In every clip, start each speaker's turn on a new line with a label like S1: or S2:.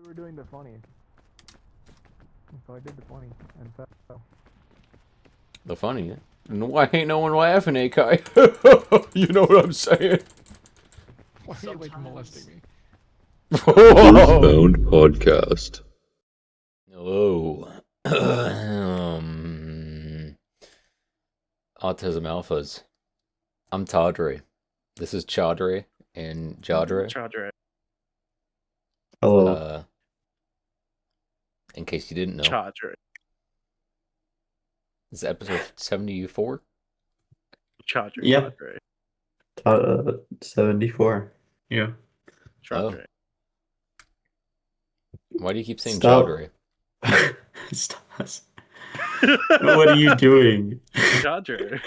S1: we were doing the funny. So I did the funny and fell.
S2: The funny? Why ain't no one laughing, Akai? You know what I'm saying?
S1: Why are you like molesting me?
S3: Earthbound podcast.
S2: Hello. Autism Alphas. I'm Tawdry. This is Chaudhry and Jadre.
S4: Chaudhry.
S3: Hello.
S2: In case you didn't know.
S4: Chaudhry.
S2: This is episode 74?
S4: Chaudhry.
S3: Yeah. 74. Yeah.
S4: Chaudhry.
S2: Why do you keep saying
S3: Stop.
S2: Chaudhry?
S3: Stop. What are you doing?
S4: Chaudhry.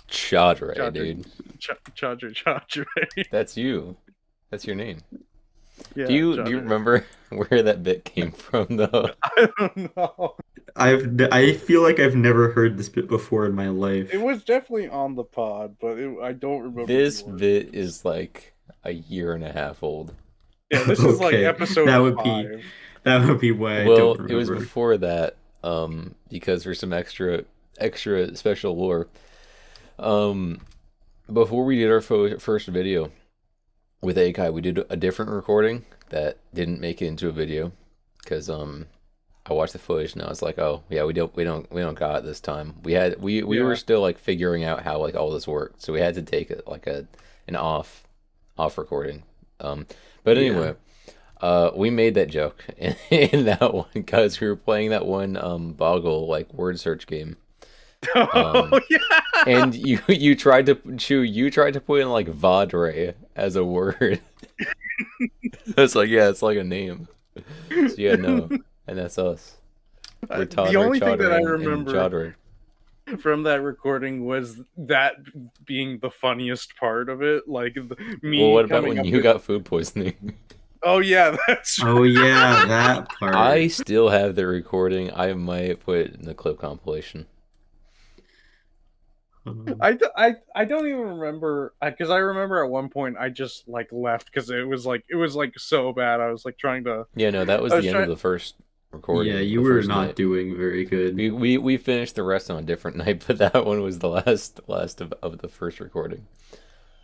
S2: Chaudhry, dude.
S4: Chaudhry.
S2: That's you. That's your name.
S4: Yeah,
S2: Do you
S4: Chaudhry.
S2: remember where that bit came from, though?
S4: I don't know.
S3: I feel like I've never heard this bit before in my life.
S4: It was definitely on the pod, but I don't remember.
S2: This
S4: the words.
S2: bit is like a year and a half old.
S4: Yeah, this is like
S3: Okay,
S4: episode
S3: that would
S4: 5.
S3: That would be why I
S2: Well,
S3: don't remember.
S2: it was before that, because there's some extra special lore. Before we did our first video with Akai, we did a different recording that didn't make it into a video because I watched the footage and I was like, oh yeah, we don't got it this time. We were still like figuring out how like all this worked, so we had to take it like an off recording. But anyway, we made that joke in that one because we were playing that one Boggle like word search game.
S4: Oh yeah.
S2: And you tried to put in like Vadre as a word. It's like, yeah, it's like a name. So yeah, no, and that's us. We're
S4: The only thing that I
S2: and
S4: remember
S2: Chaudhry.
S4: from that recording was that being the funniest part of it. Like me.
S2: Well, what about
S4: coming
S2: when
S4: up
S2: you
S4: with-
S2: got food poisoning?
S4: Oh yeah, that's.
S3: Oh yeah, that part.
S2: I still have the recording. I might put it in the clip compilation.
S4: I don't even remember because I remember at one point I just like left because it was like so bad. I was like trying to.
S2: Yeah, no, that was
S4: I was
S2: the end of the first recording.
S3: Yeah,
S2: the
S3: you were
S2: first
S3: not
S2: night.
S3: doing very good.
S2: We finished the rest on a different night, but that one was the last of the first recording.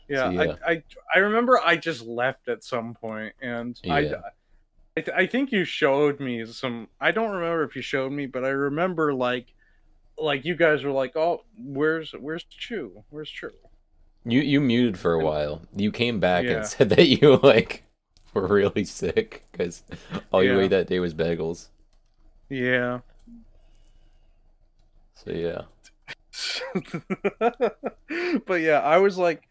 S4: Yeah,
S2: So, yeah.
S4: I remember I just left at some point, and
S2: Yeah.
S4: I think you showed me some. I don't remember if you showed me, but I remember like you guys were like, "Oh, where's Chew? Where's Chew?"
S2: You muted for a while. You came back
S4: Yeah.
S2: and said that you like were really sick because all you
S4: Yeah.
S2: ate that day was bagels.
S4: Yeah.
S2: So yeah.
S4: But yeah, I was like,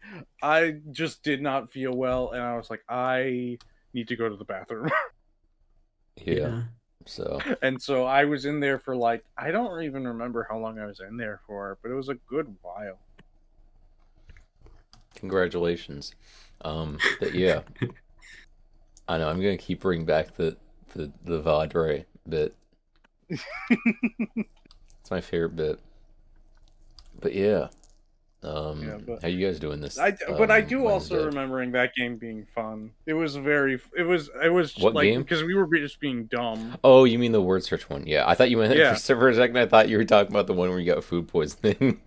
S4: I just did not feel well, and I was like, I need to go to the bathroom.
S2: Yeah. So
S4: And so I was in there for like, I don't even remember how long I was in there for, but it was a good while.
S2: congratulations. But yeah. I know I'm gonna keep bringing back the Vadre bit. It's my favorite bit. But yeah.
S4: But-
S2: how you guys doing this?
S4: But I do also
S2: Wednesday?
S4: remembering that game being fun. It was
S2: What
S4: like
S2: game?
S4: because we were just being dumb.
S2: Oh, you mean the word search one? Yeah, I thought you meant
S4: Yeah.
S2: for a second. I thought you were talking about the one where you got food poisoning.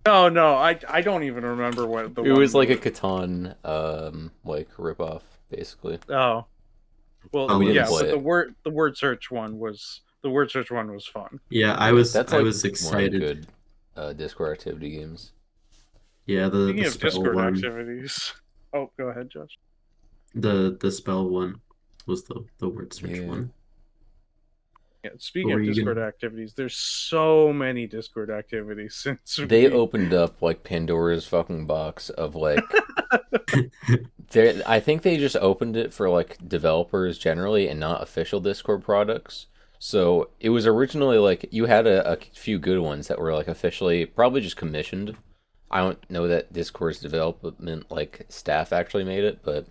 S4: No, I don't even remember what the.
S2: It
S4: one
S2: was like a Catan, like ripoff, basically.
S4: Oh, well,
S3: Oh, we didn't
S4: yeah,
S2: play
S4: but
S2: it.
S4: the word search one was fun.
S3: Yeah, I was
S2: That's
S3: I
S2: like
S3: was
S2: one of the
S3: excited.
S2: good Discord activity games.
S3: Yeah,
S4: Speaking
S3: the
S4: of
S3: spell
S4: Discord
S3: one.
S4: activities, oh, go ahead, Josh.
S3: The spell one was the word search
S2: Yeah.
S3: one.
S4: Yeah, speaking
S3: What
S4: of
S3: were you
S4: Discord
S3: gonna-
S4: activities, there's so many Discord activities since
S2: They
S4: we...
S2: opened up like Pandora's fucking box of like. I think they just opened it for like developers generally and not official Discord products. So it was originally like you had a few good ones that were like officially probably just commissioned. I don't know that Discord's development like staff actually made it, but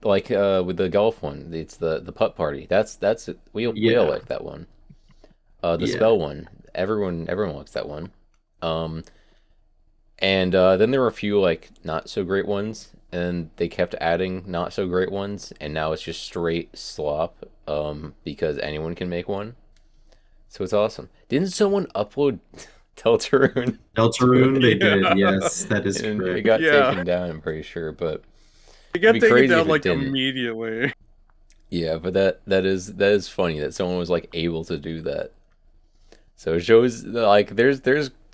S2: like with the golf one, it's the putt party. That's it. We all
S3: Yeah.
S2: like that one. The
S3: Yeah.
S2: spell one, everyone likes that one. And then there were a few like not so great ones, and they kept adding not so great ones, and now it's just straight slop. Because anyone can make one, so it's awesome. Didn't someone upload Deltarune to
S3: Deltarune,
S2: it?
S3: they did.
S4: Yeah.
S3: Yes, that is
S2: And it
S3: correct.
S2: got
S4: Yeah.
S2: taken down, I'm pretty sure, but
S4: It
S2: it'd
S4: got
S2: be
S4: taken
S2: crazy if
S4: down
S2: it
S4: like
S2: didn't.
S4: immediately.
S2: Yeah, but that is funny that someone was like able to do that. So it shows like there's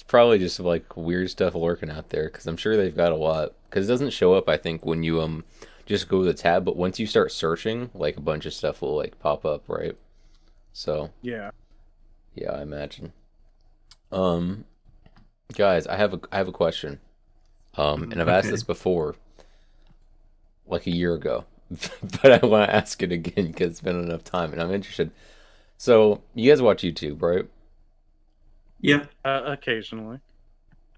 S2: probably just like weird stuff lurking out there because I'm sure they've got a lot. Because it doesn't show up, I think, when you just go to the tab, but once you start searching, like a bunch of stuff will like pop up, right? So
S4: Yeah.
S2: yeah, I imagine. Um, guys, I have a question. And I've asked
S3: Okay.
S2: this before, like a year ago, but I want to ask it again because it's been enough time, and I'm interested. So you guys watch YouTube, right?
S3: Yeah.
S4: Occasionally.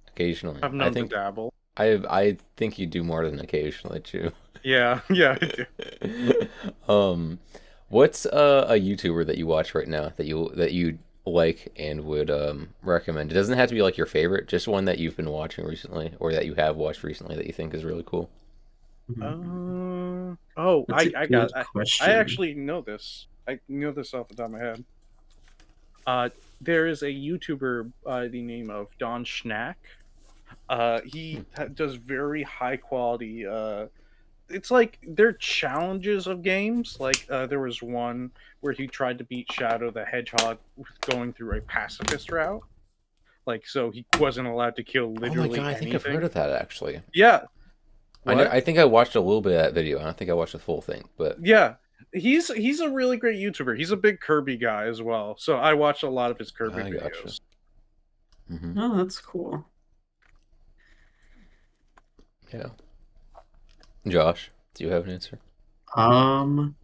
S2: Occasionally.
S4: I've
S2: I
S4: known to
S2: think
S4: dabble.
S2: I think you do more than occasionally too.
S4: Yeah, yeah, I do.
S2: um, what's a YouTuber that you watch right now that you like and would recommend? It doesn't have to be like your favorite, just one that you've been watching recently or that you have watched recently that you think is really cool.
S4: Oh,
S3: That's a
S4: I
S3: good
S4: got I
S3: question.
S4: actually know this. I know this off the top of my head. There is a YouTuber by the name of Don Schnack. He does very high quality. It's like they're challenges of games. Like there was one where he tried to beat Shadow the Hedgehog with going through a pacifist route. Like so, he wasn't allowed to kill
S2: Oh my
S4: literally
S2: God, I think I've heard
S4: anything.
S2: of that actually.
S4: Yeah.
S2: I know,
S4: What?
S2: I think I watched a little bit of that video. I don't think I watched the full thing, but
S4: Yeah. He's a really great YouTuber. He's a big Kirby guy as well. So I watched a lot of his Kirby
S2: I gotcha.
S4: videos.
S2: Hmm.
S3: Oh, that's cool.
S2: Yeah. Josh, do you have an answer?
S3: Um,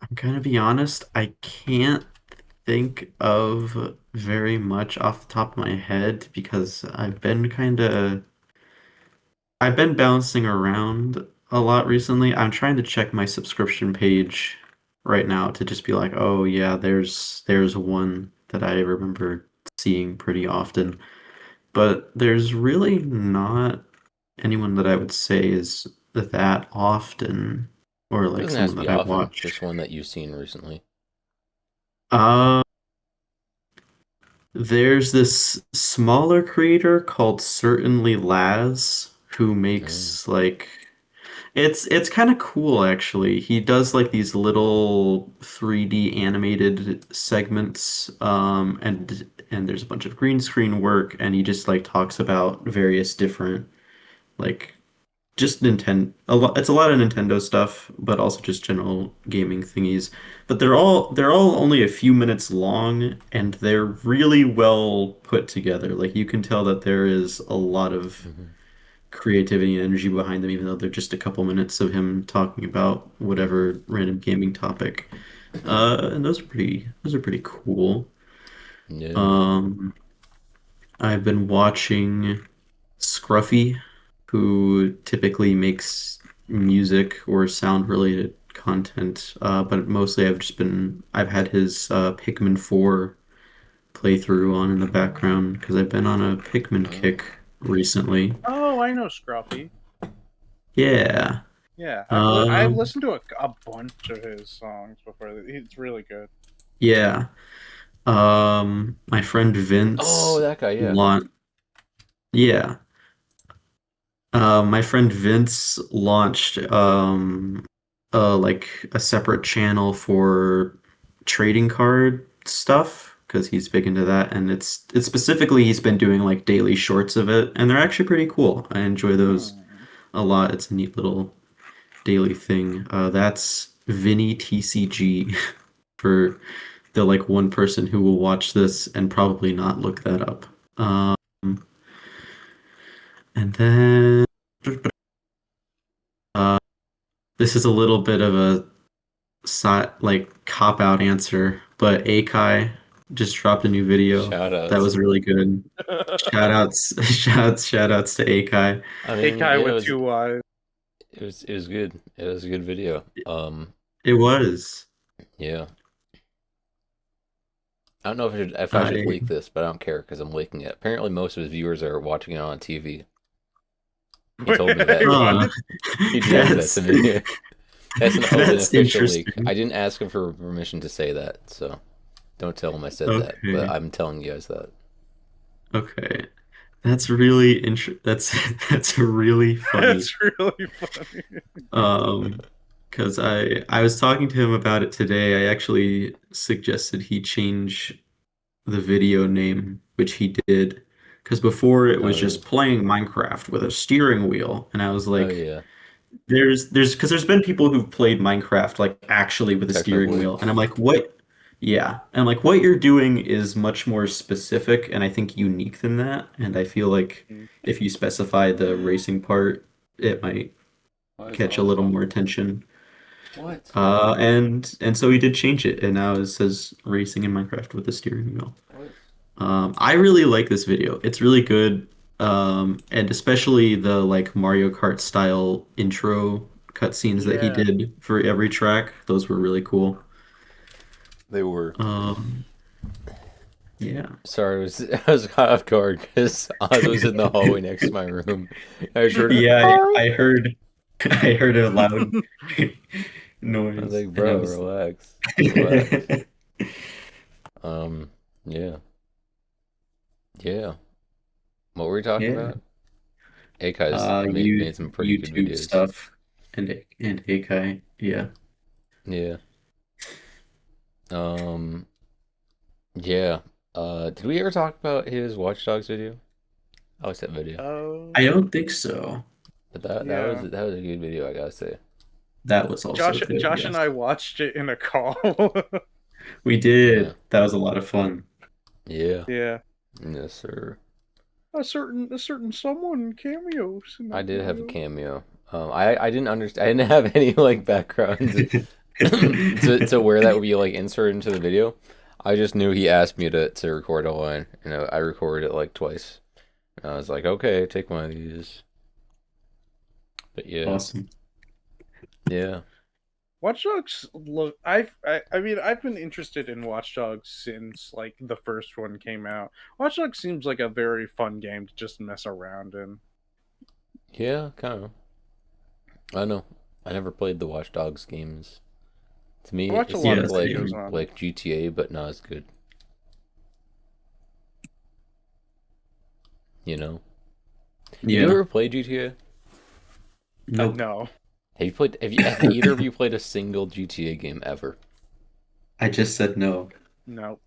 S3: I'm gonna be honest, I can't think of very much off the top of my head because I've been bouncing around a lot recently. I'm trying to check my subscription page right now to just be like, oh yeah, there's one that I remember seeing pretty often. But there's really not anyone that I would say is that often or
S2: It
S3: like
S2: doesn't have
S3: someone
S2: to be
S3: that I
S2: often,
S3: watch.
S2: just one that you've seen recently.
S3: Uh, there's this smaller creator called Certainly Laz who
S2: Mm.
S3: makes like it's kind of cool actually. He does like these little 3D animated segments and there's a bunch of green screen work and he just like talks about various different like just Nintendo a lot it's a lot of Nintendo stuff, but also just general gaming thingies. But they're all only a few minutes long and they're really well put together. Like you can tell that there is a lot of
S2: Hmm.
S3: creativity and energy behind them, even though they're just a couple minutes of him talking about whatever random gaming topic. And those are pretty cool.
S2: Yeah.
S3: Um, I've been watching Scruffy, who typically makes music or sound related content, but mostly I've had his Pikmin 4 playthrough on in the background because I've been on a Pikmin kick
S2: Oh.
S3: recently.
S4: Oh, I know Scruffy.
S3: Yeah.
S4: Yeah, I've
S3: Um,
S4: listened to a bunch of his songs before. It's really good.
S3: yeah. My friend
S2: Oh,
S3: Vince
S2: that guy, yeah.
S3: launched, yeah. My friend Vince launched like a separate channel for trading card stuff because he's big into that and it's specifically he's been doing like daily shorts of it and they're actually pretty cool. I enjoy those
S4: Hmm.
S3: a lot. It's a neat little daily thing. That's Vinny TCG for the like one person who will watch this and probably not look that up. Um, and then uh, this is a little bit of a like cop out answer, but Akai just dropped a new video
S2: Shout
S3: that
S2: outs.
S3: was really good. Shout outs, shout outs to Akai.
S2: I
S4: A
S2: mean,
S4: guy
S2: yeah,
S4: with two eyes.
S2: it was good. It was a good video.
S3: It was.
S2: Yeah. I don't know if I should
S3: I
S2: leak this, but I don't care because I'm leaking it. Apparently, most of his viewers are watching it on TV. He told me that.
S4: Wait,
S3: Huh.
S4: what?
S2: He DM'd that
S3: That's
S2: to me. That's an open
S3: that's
S2: official leak.
S3: interesting.
S2: I didn't ask him for permission to say that, so don't tell him I said that. But
S3: Okay.
S2: I'm telling you guys that.
S3: Okay. That's really that's that's really funny.
S4: That's really funny.
S3: Um, because I was talking to him about it today. I actually suggested he change the video name, which he did. Because before it
S2: Oh
S3: was
S2: really?
S3: just playing Minecraft with a steering wheel, and I was
S2: Oh
S3: like,
S2: yeah.
S3: because there's been people who've played Minecraft like actually with a steering
S2: Technically.
S3: wheel, and I'm like, what? Yeah, and like what you're doing is much more specific and I think unique than that. And I feel like
S4: Mm.
S3: if you specify the racing part, it might
S2: Oh, that's
S3: catch a little
S2: awesome.
S3: more attention.
S2: What?
S3: And so he did change it, and now it says racing in Minecraft with a steering wheel.
S2: What?
S3: I really like this video. It's really good. And especially the like Mario Kart style intro cutscenes that he
S4: Yeah.
S3: did for every track. Those were really cool.
S2: They were.
S3: Um, yeah.
S2: Sorry, I was caught off guard because I was in the hallway next to my room. I just heard,
S3: Yeah,
S2: "Arr!"
S3: I heard I heard a loud
S2: I was
S3: noise,
S2: like,
S3: and I
S2: bro,
S3: was
S2: relax, relax. Um, yeah, yeah. What were we talking
S3: yeah.
S2: about? Akai's made some pretty good
S3: YouTube
S2: videos.
S3: stuff and Akai. Yeah.
S2: Yeah. Um, yeah. Did we ever talk about his Watch Dogs video? I like that video.
S4: Oh,
S3: I don't think so.
S2: But
S4: yeah.
S2: that was a good video, I gotta say.
S3: That was also good,
S4: Josh and
S3: yes.
S4: I watched it in a call.
S3: We
S2: Yeah.
S3: did. That was a lot of fun.
S2: Yeah.
S4: Yeah.
S2: Yes, sir.
S4: A certain someone cameos in
S2: I
S4: that
S2: did have a
S4: video.
S2: cameo. I didn't understand. I didn't have any like background to where that would be like inserted into the video. I just knew he asked me to record a line. You know, I recorded it like twice. And I was like, okay, take one of these. But yeah,
S3: Awesome.
S2: yeah,
S4: Watch Dogs look I mean I've been interested in Watch Dogs since like the first one came out. Watch Dogs seems like a very fun game to just mess around in.
S2: yeah, kind of. I don't know. I never played the Watch Dogs games. To
S4: I
S2: me,
S4: watch
S2: it
S4: a lot
S3: Yeah,
S4: of
S2: seemed
S4: videos
S3: same.
S4: on it.
S2: like GTA, but not as good. You know? Have you
S3: Yeah.
S2: ever played GTA?
S3: Nope.
S4: No.
S2: Have you played? Have either of you played a single GTA game ever?
S3: I just said no.
S4: No.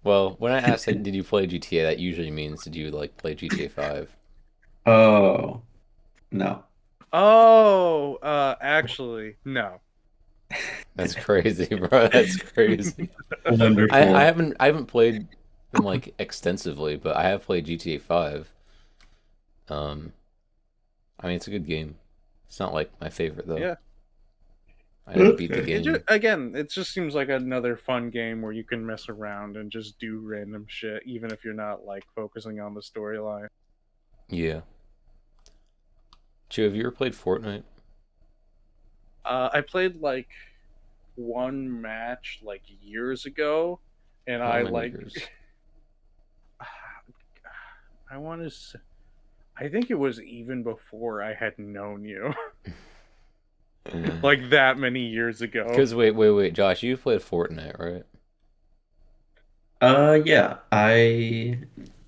S2: Well, when I asked, like, did you play GTA, that usually means did you like play GTA 5?
S3: Oh, no.
S4: Oh, actually, no.
S2: That's crazy, bro. That's crazy.
S3: Wonderful.
S2: I haven't played them like extensively, but I have played GTA 5. Um, I mean, it's a good game. It's not like my favorite though.
S4: Yeah.
S2: I never beat the
S3: Okay.
S2: game.
S4: Again, it just seems like another fun game where you can mess around and just do random shit, even if you're not like focusing on the storyline.
S2: Yeah. Joe, have you ever played Fortnite?
S4: I played like one match like years ago, and
S2: How
S4: I
S2: many
S4: like
S2: years?
S4: I want to. I think it was even before I had known you, like that many years ago.
S2: Because wait, Josh, you played Fortnite, right?
S3: Yeah.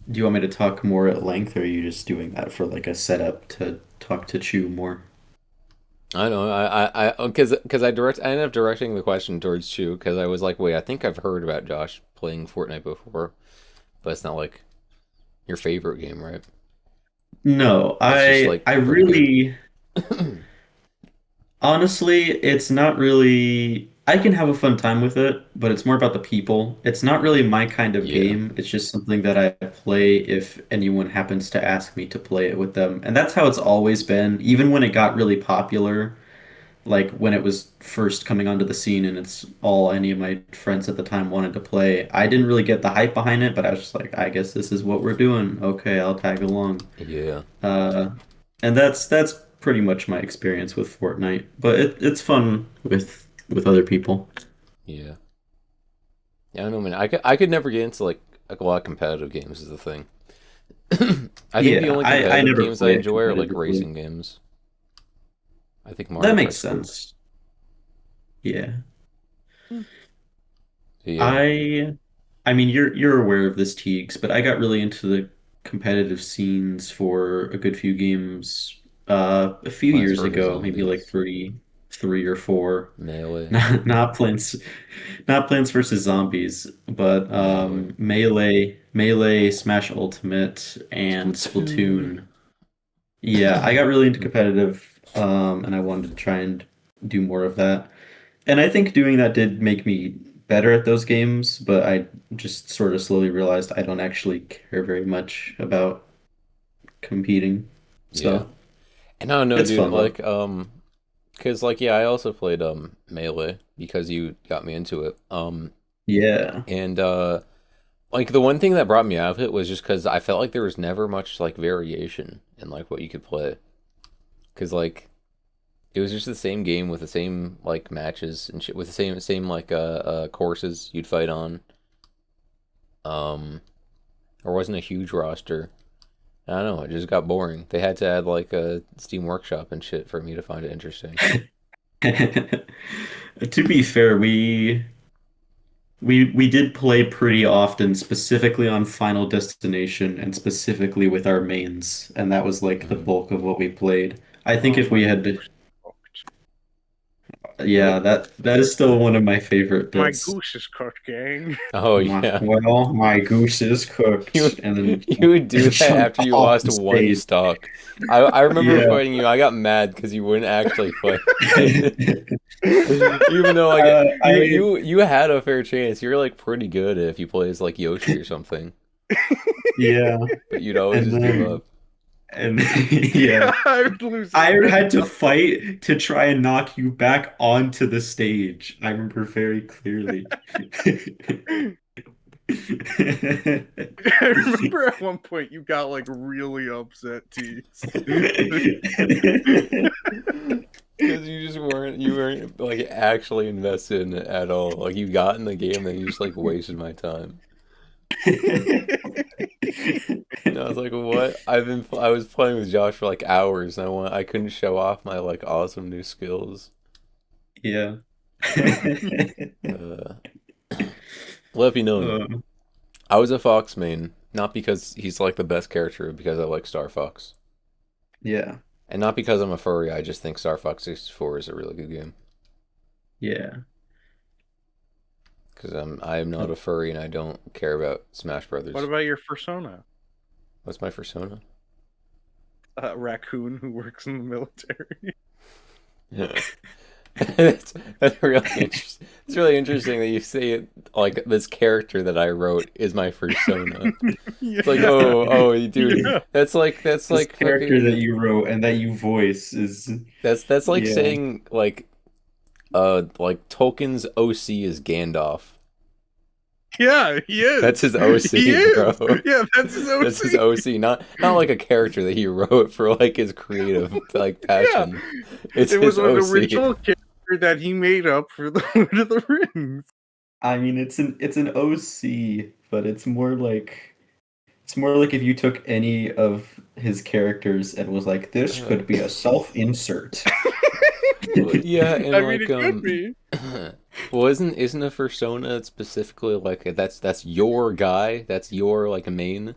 S3: Do you want me to talk more at length, or are you just doing that for like a setup to talk to Chew more?
S2: I know. I ended up directing the question towards Chu because I was like, wait, I think I've heard about Josh playing Fortnite before, but it's not like your favorite game, right?
S3: No,
S2: It's just like
S3: I
S2: pretty good.
S3: really honestly, it's not really. I can have a fun time with it, but it's more about the people. It's not really my kind of
S2: Yeah,
S3: game. It's just something that I play if anyone happens to ask me to play it with them. And that's how it's always been, even when it got really popular, like when it was first coming onto the scene and it's all any of my friends at the time wanted to play. I didn't really get the hype behind it, but I was just like, I guess this is what we're doing. Okay, I'll tag along.
S2: yeah,
S3: Uh, and that's pretty much my experience with Fortnite. But it's fun with other people.
S2: yeah. Yeah, I don't know, man. I could never get into like a lot of competitive games is the thing. I think the
S3: Yeah,
S2: only
S3: I
S2: competitive
S3: never
S2: games I
S3: play it
S2: enjoy are like
S3: competitively.
S2: racing games. I think
S3: That
S2: Mario
S3: makes
S2: Kart's cool.
S3: sense. Yeah.
S2: So yeah,
S3: I I mean you're aware of this, Teagues, but I got really into the competitive scenes for a good few games a few
S2: Plants
S3: years
S2: vs
S3: ago, maybe like
S2: Zombies,
S3: three or four.
S2: Melee,
S3: Not Plants vs. Zombies, but
S2: Melee,
S3: Melee, Smash Ultimate, and
S2: Splatoon.
S3: Splatoon. Yeah, I got really into competitive, and I wanted to try and do more of that. And I think doing that did make me better at those games, but I just sort of slowly realized I don't actually care very much about competing.
S2: Yeah.
S3: So
S2: And I don't know,
S3: it's
S2: dude,
S3: fun though.
S2: like cause like yeah, I also played Melee because you got me into it.
S3: Yeah.
S2: And like the one thing that brought me out of it was just because I felt like there was never much like variation in like what you could play. Cause like it was just the same game with the same like matches and shit with the same like courses you'd fight on. Um, there wasn't a huge roster. I don't know, it just got boring. They had to add like a Steam Workshop and shit for me to find it interesting.
S3: To be fair, we did play pretty often, specifically on Final Destination and specifically with our mains, and that was like the
S2: Mhm.
S3: bulk of what we played. I think
S4: Oh
S3: if we
S4: my
S3: had to,
S4: goose is cooked.
S3: yeah, that is still one of my favorite
S4: My
S3: bits.
S4: goose is cooked, gang.
S2: Oh yeah.
S3: My goose is
S2: You
S3: cooked, and then
S2: you would do that
S3: jump
S2: after you
S3: off
S2: lost
S3: the
S2: one
S3: stage.
S2: stock. I remember
S3: Yeah.
S2: fighting you. I got mad because you wouldn't actually fight. Even though like
S3: I
S2: you had a fair chance. You're like pretty good if you play as like Yoshi or something.
S3: Yeah,
S2: But you'd always
S3: and
S2: just give
S3: then
S2: up.
S3: and
S4: Yeah,
S3: yeah,
S4: I would lose
S3: I
S4: every
S3: had to
S4: time.
S3: fight to try and knock you back onto the stage. I remember very clearly.
S4: I remember at one point you got like really upset, Tease.
S2: Because you weren't like actually invested in it at all. Like you got in the game and you just like wasted my time. And I was like, what? I was playing with Josh for like hours and I couldn't show off my like awesome new skills.
S3: Yeah.
S2: Uh, let me know.
S3: Uh,
S2: I was a Fox main, not because he's like the best character, but because I like Star Fox.
S3: yeah.
S2: And not because I'm a furry, I just think Star Fox 64 is a really good game.
S3: Yeah.
S2: Because I'm not a furry and I don't care about Smash
S4: What
S2: Brothers.
S4: about your persona?
S2: What's my persona?
S4: A raccoon who works in the military.
S2: Yeah. That's really interesting. It's really interesting that you say it like this character that I wrote is my persona. It's like,
S4: Yeah.
S2: oh, dude,
S4: Yeah.
S2: that's
S3: This
S2: like
S3: character that
S2: fucking
S3: you wrote and that you voice is
S2: that's like
S3: yeah.
S2: saying like Tolkien's OC is Gandalf.
S4: Yeah, he
S2: That's
S4: is.
S2: his
S4: He
S2: OC,
S4: is.
S2: bro.
S4: Yeah, that's his
S2: That's his
S4: OC.
S2: OC, not like a character that he wrote for like his creative like
S4: Yeah.
S2: passion. It's
S4: It was
S2: his
S4: an
S2: OC.
S4: original character that he made up for the Lord of the Rings.
S3: I mean it's an OC, but it's more like if you took any of his characters and was like, this
S2: Uh,
S3: could be a self-insert.
S2: well, yeah, and
S4: I mean,
S2: like
S4: it could be.
S2: well, isn't a persona specifically like that's your guy, that's your like main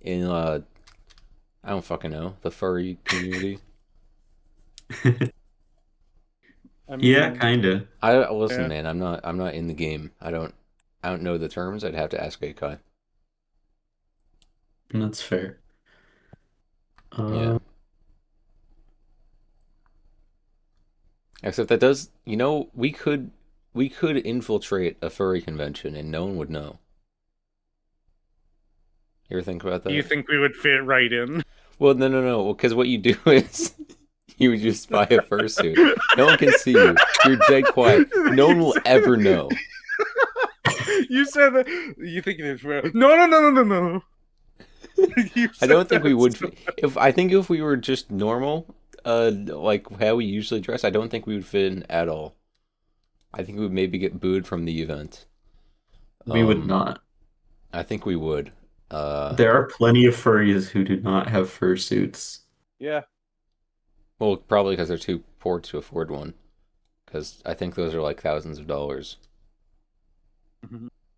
S2: in I don't fucking know the furry community.
S4: I
S3: Yeah,
S4: mean,
S3: kinda.
S2: I listen,
S4: yeah.
S2: man. I'm not in the game. I don't know the terms. I'd have to ask Akai.
S3: That's fair.
S2: Yeah.
S3: Uh,
S2: Except that does, we could infiltrate a furry convention and no one would know. You ever think about
S4: Do you
S2: that?
S4: think we would fit right in?
S2: Well, no. Well, because what you do is you would just buy a fursuit. No one can see you. You're dead quiet. No one
S4: You
S2: will
S4: said
S2: ever know.
S4: you said that. You think it is real? No, no, no, no, no, no. You
S2: I
S4: said
S2: don't think we
S4: that.
S2: would. If we were just normal, like how we usually dress, I don't think we would fit in at all. I think we would maybe get booed from the event.
S3: we would
S2: Um,
S3: not.
S2: I think we would.
S3: There are plenty of furries who do not have fursuits.
S4: Yeah.
S2: Well, probably because they're too poor to afford one. Because I think those are like thousands of dollars.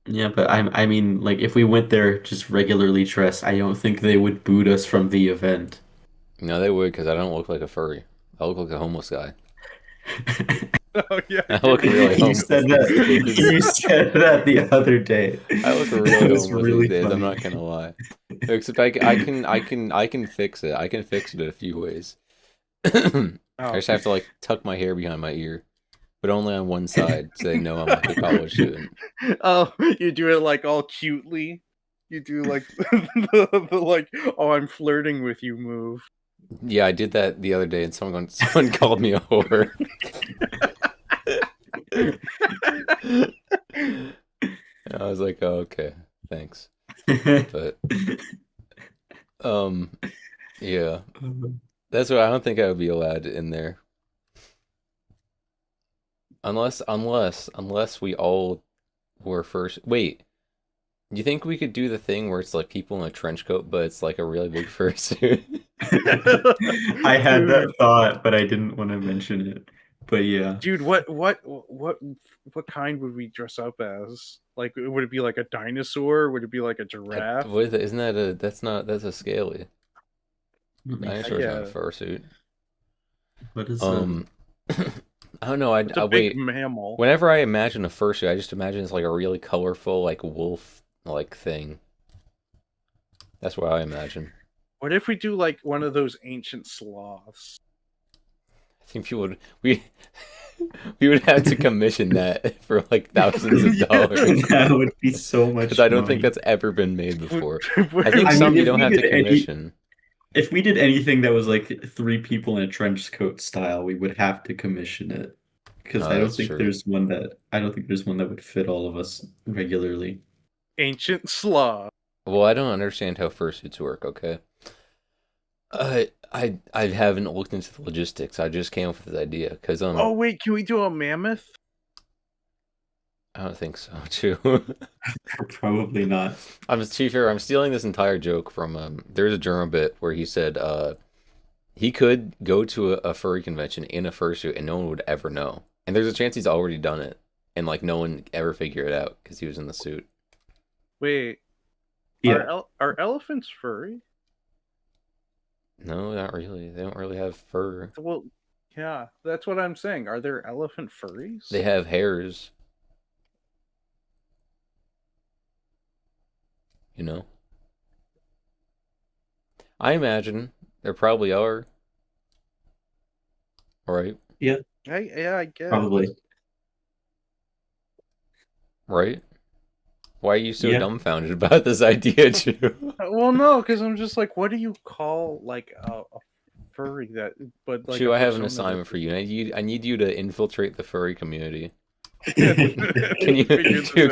S3: Yeah, but I mean, like, if we went there just regularly dressed, I don't think they would boot us from the event.
S2: No, they would because I don't look like a furry. I look like a homeless guy.
S4: Oh yeah.
S2: I look really
S3: You
S2: homeless
S3: said
S2: these
S3: that.
S2: days.
S3: You said that the other day.
S2: I look
S3: That
S2: really
S3: was
S2: homeless these
S3: really
S2: days. I'm
S3: funny.
S2: not gonna lie. Except I can fix it. I can fix it in a few ways. I
S4: Oh.
S2: just have to like tuck my hair behind my ear, but only on one side, so they know I'm like a college student.
S4: Oh, you do it like all cutely. You do like the like, oh, I'm flirting with you move.
S2: Yeah, I did that the other day, and someone called me a whore. And I was like, oh, okay, thanks. But yeah, that's why I don't think I would be allowed in there unless we all were first. Wait, do you think we could do the thing where it's like people in a trench coat, but it's like a really big fursuit?
S3: I had that thought, but I didn't want to mention it. But yeah.
S4: Dude, what kind would we dress up as? Like, would it be like a dinosaur? Would it be like a giraffe?
S2: Isn't that that's a scaly. Dinosaur's not a
S4: Yeah.
S2: fursuit.
S3: What is
S2: I don't know.
S4: It's a big mammal.
S2: Whenever I imagine a fursuit, I just imagine it's like a really colorful, like wolf, like thing. That's what I imagine.
S4: What if we do like one of those ancient sloths?
S2: I think we would have to commission that for like thousands of dollars.
S3: That would be so much
S2: Because I don't
S3: money.
S2: think that's ever been made before.
S4: What
S2: I think
S3: I
S2: some
S3: mean,
S2: you
S3: if
S2: don't
S3: we
S2: have to
S3: did any-
S2: commission.
S3: If we did anything that was like three people in a trench coat style, we would have to commission it. Because
S2: Oh,
S3: I don't
S2: that's
S3: think
S2: true.
S3: there's one that would fit all of us regularly.
S4: ancient sloth?
S2: Well, I don't understand how fursuits work. Okay. I haven't looked into the logistics. I just came up with this idea because
S4: Oh wait, can we do a mammoth?
S2: I don't think so too.
S3: Probably not.
S2: I'm Chief here. I'm stealing this entire joke from there's a German bit where he said he could go to a furry convention in a fursuit and no one would ever know. And there's a chance he's already done it and like no one ever figure it out because he was in the suit.
S4: Wait,
S3: Yeah.
S4: are elephants furry?
S2: No, not really. They don't really have fur.
S4: Well, yeah, that's what I'm saying. Are there elephant furries?
S2: They have hairs. You know? I imagine there probably are. Right?
S4: I guess.
S3: Probably.
S2: Right? Why are you so
S3: Yeah.
S2: dumbfounded about this idea, Drew?
S4: Well, no, because I'm just like, what do you call like a furry that? But like,
S2: Drew,
S4: a
S2: I have an
S4: persona
S2: assignment
S4: that-
S2: for you. I need you to infiltrate the furry community.
S4: Can
S2: Can you Drew,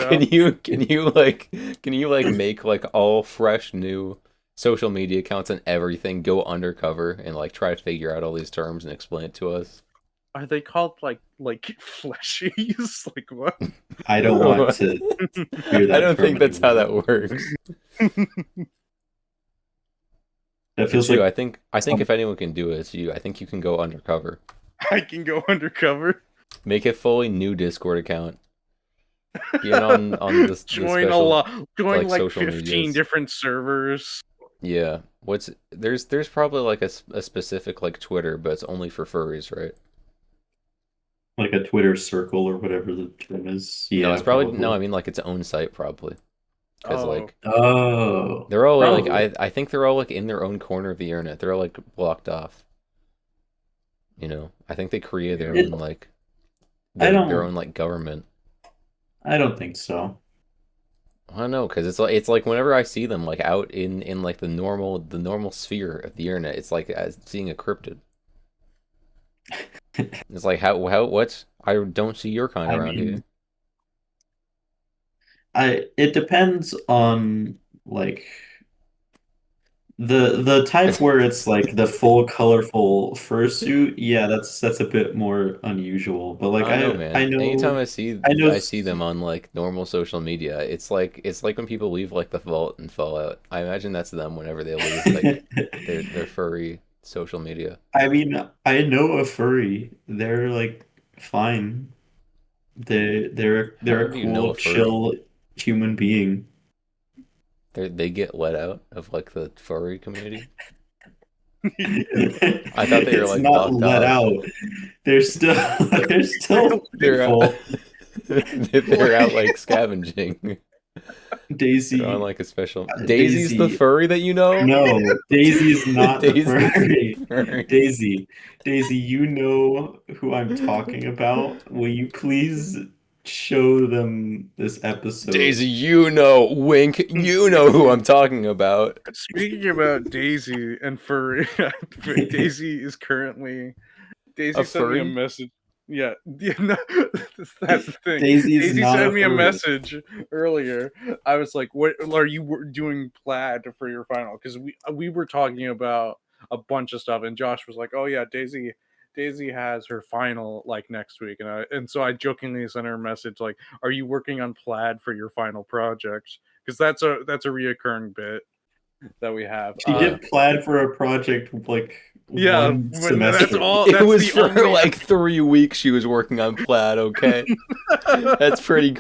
S2: can you like make like all fresh new social media accounts and everything, go undercover and like try to figure out all these terms and explain it to us?
S4: Are they called like fleshies? Like what?
S3: I don't want to hear that
S2: I don't
S3: term
S2: think that's how
S3: anymore.
S2: that works.
S3: That feels
S2: Drew,
S3: like
S2: I think if anyone can do it, it's you. I think you can go undercover.
S4: I can go undercover.
S2: Make a fully new Discord account. Get on this
S4: Join
S2: special,
S4: a lot. Join
S2: like,
S4: like
S2: social
S4: 15
S2: medias.
S4: different servers.
S2: Yeah. There's probably like a specific like Twitter, but it's only for furries, right?
S3: like a Twitter circle or whatever the term is. Yeah,
S2: No, it's probably no. I mean like its own site probably, because
S4: Oh.
S2: like
S3: Oh,
S2: they're all like
S3: probably.
S2: I think they're all like in their own corner of the internet. They're all like blocked off. You know, I think they created their
S3: It-
S2: own like
S3: I don't-
S2: their own like government.
S3: I don't think so.
S2: I don't know, because it's like whenever I see them like out in like the normal sphere of the internet, it's like as seeing a cryptid. It's like how what I don't see your kind
S3: I
S2: around
S3: mean,
S2: here.
S3: It depends on like The type where it's like the full colorful fursuit, yeah, that's a bit more unusual. But like
S2: I don't know,
S3: I
S2: man. Anytime
S3: know
S2: I see
S3: I know
S2: I see them on like normal social media, it's like when people leave like the vault and Fallout. I imagine that's them whenever they leave like their furry social media.
S3: I mean, I know a furry. They're like fine. They're
S2: How
S3: a
S2: do you know
S3: cool,
S2: a furry?
S3: chill human being.
S2: They get let out of like the furry community. I thought they were
S3: It's
S2: like
S3: not
S2: locked
S3: let
S2: off.
S3: out. They're still they're still
S2: They're
S3: people.
S2: they're out like scavenging. They're on
S3: Daisy,
S2: like a special. Daisy's the
S3: Daisy.
S2: furry that you know.
S3: No, Daisy is not the
S2: Daisy's the
S3: furry.
S2: furry.
S3: Daisy, Daisy, you know who I'm talking about. Will you please show them this episode?
S2: Daisy, you know, wink, you know who I'm talking about.
S4: Speaking about Daisy and furry, Daisy is currently
S2: A
S4: Daisy sent me a
S2: furry?
S4: message. Yeah, yeah, no, that's the thing.
S3: Daisy is
S4: Daisy
S3: not
S4: sent
S3: a
S4: me a
S3: furry.
S4: message earlier. I was like, "What are you doing plaid for your final?" Because we were talking about a bunch of stuff, and Josh was like, "Oh yeah, Daisy has her final like next week," and so I jokingly sent her a message like, "Are you working on plaid for your final project?" Because that's a reoccurring bit that we have.
S3: She did plaid for a project like
S4: Yeah,
S3: one
S4: when that's
S3: semester.
S4: all.
S2: It
S4: That's
S2: was
S4: the
S2: for
S4: only.
S2: like 3 weeks she was working on plaid, okay? That's pretty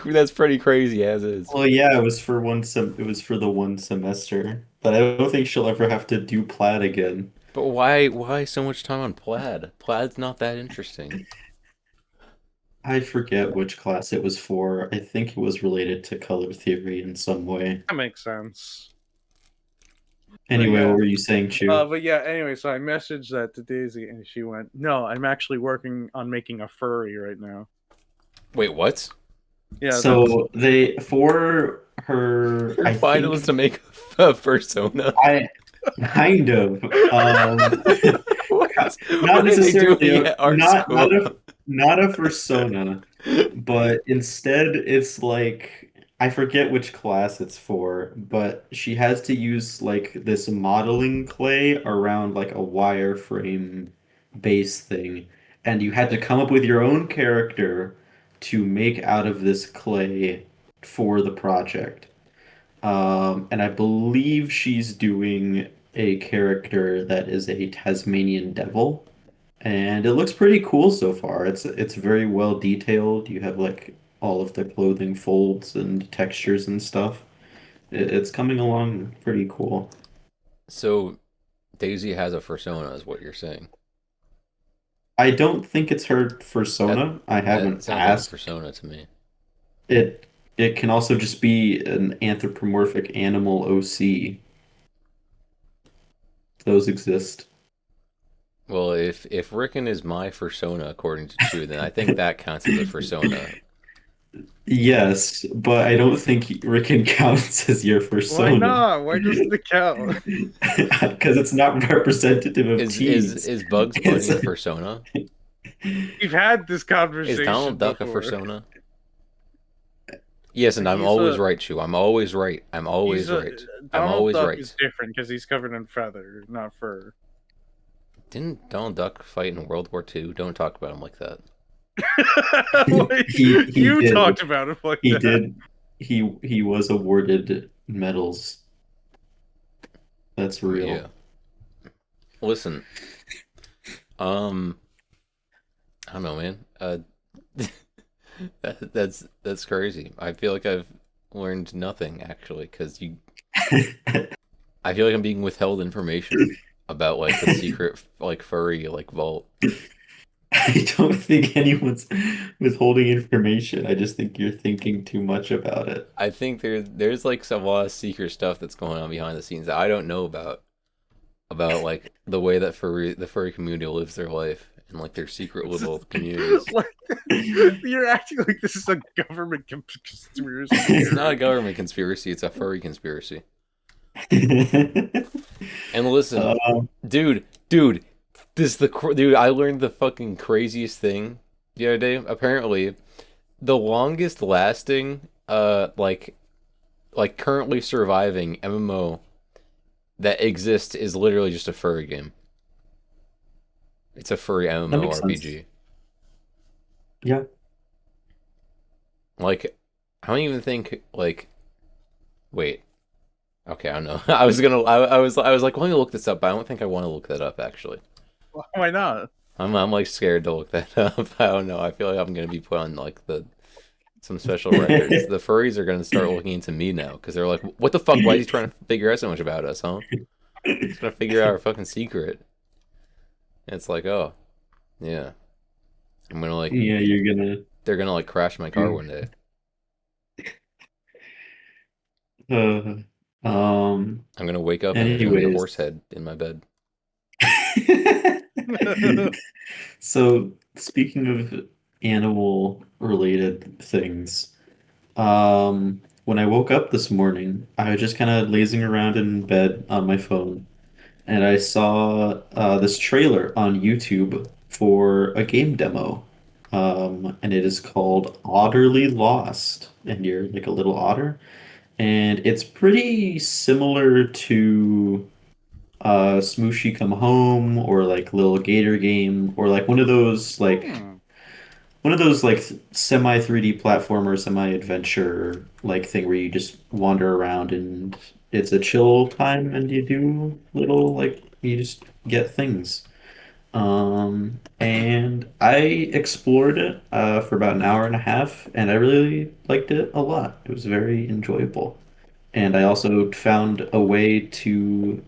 S2: crazy as is.
S3: Well, yeah, it was for it was for the one semester. But I don't think she'll ever have to do plaid again.
S2: But why so much time on plaid? Plaid's not that interesting.
S3: I forget which class it was for. I think it was related to color theory in some way.
S4: That makes sense. But
S3: Anyway,
S4: yeah,
S3: what were you saying, Chu?
S4: Anyway, so I messaged that to Daisy, and she went, "No, I'm actually working on making a furry right now."
S2: Wait, what?
S4: Yeah, that's
S3: So they for her,
S2: Her
S3: I
S2: final is
S3: think
S2: to make a persona.
S3: I kind of
S2: What?
S3: not
S2: What are they
S3: necessarily
S2: doing at art
S3: not
S2: school?
S3: a persona, but instead it's like I forget which class it's for, but she has to use like this modeling clay around like a wireframe base thing, and you had to come up with your own character to make out of this clay for the project. And I believe she's doing a character that is a Tasmanian devil. And it looks pretty cool so far. It's very well detailed. You have like all of the clothing folds and textures and stuff. It's coming along pretty cool.
S2: So Daisy has a persona, is what you're saying.
S3: I don't think it's her
S2: That
S3: persona. I
S2: that
S3: haven't
S2: sounds like a
S3: asked.
S2: persona to me.
S3: It it can also just be an anthropomorphic animal OC. Those exist.
S2: Well, if Rickon is my persona according to Chu, then I think that counts as a persona.
S3: Yes, but I don't think Rickon counts as your
S4: why
S3: persona.
S4: not? Why doesn't it count?
S3: Because it's not representative of
S2: Is is
S3: teens.
S2: is Bugs
S3: It's
S2: Bunny a persona?
S4: We've had this
S2: Is
S4: conversation
S2: Donald Duck a
S4: before.
S2: persona? Yes, and I'm
S4: He's
S2: always
S4: a
S2: right, Chu. I'm always right. I'm
S4: he's
S2: always
S4: a
S2: right. I'm
S4: Donald
S2: always
S4: Duck
S2: right.
S4: is different because he's covered in feather, not fur.
S2: Didn't Donald Duck fight in World War II? Don't talk about him like that.
S3: he
S4: You
S3: did.
S4: talked about it like
S3: He
S4: that.
S3: did. He was awarded medals. That's real.
S2: Yeah. Listen, I don't know, man. That's crazy. I feel like I've learned nothing actually, because I feel like I'm being withheld information about like the secret like furry like vault.
S3: I don't think anyone's withholding information. I just think you're thinking too much about it.
S2: I think there's like some lot of secret stuff that's going on behind the scenes that I don't know about like the way that the furry community lives their life and like their secret little communities.
S4: Like, you're acting like this is a government conspiracy
S2: It's not a
S4: theory.
S2: government conspiracy, it's a furry conspiracy.
S3: Um,
S2: And listen, dude, dude, I learned the fucking craziest thing the other day. Apparently, the longest lasting like currently surviving MMO that exists is literally just a furry game. It's a furry
S3: That makes sense.
S2: MMORPG.
S3: Yeah.
S2: Like, I don't even think like. Wait. Okay, I don't know. I was like, let me look this up, but I don't think I want to look that up actually.
S4: Why not?
S2: I'm like scared to look that up. I don't know. I feel like I'm gonna be put on like some special records. The furries are gonna start looking into me now because they're like, what the fuck? Why is he trying to figure out so much about us, huh? He's trying to figure out our fucking secret. And it's like, oh, yeah. I'm gonna like,
S3: Yeah, you're gonna.
S2: they're gonna like crash my car one day.
S3: Uh, um.
S2: I'm gonna wake up and there's gonna be a
S3: Anyways.
S2: horse head in my bed.
S3: So, speaking of animal related things, when I woke up this morning, I was just kind of lazing around in bed on my phone, and I saw this trailer on YouTube for a game demo. And it is called Otterly Lost, and you're like a little otter, and it's pretty similar to Smooshy Come Home or like Little Gator Game or like one of those like semi 3D platformer, semi adventure like thing where you just wander around and it's a chill time and you do little like you just get things. And I explored it for about an hour and a half and I really liked it a lot. It was very enjoyable. And I also found a way to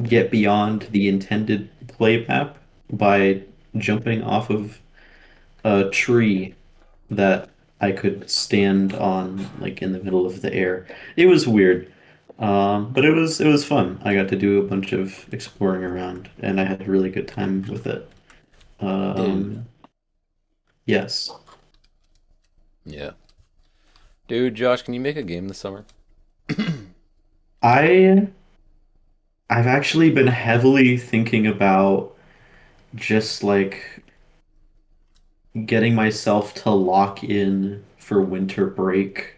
S3: get beyond the intended play map by jumping off of a tree that I could stand on like in the middle of the air. It was weird. But it was fun. I got to do a bunch of exploring around and I had a really good time with it.
S2: Dude.
S3: Um, yes.
S2: Yeah. Dude, Josh, can you make a game this summer?
S3: I I've actually been heavily thinking about just like getting myself to lock in for winter break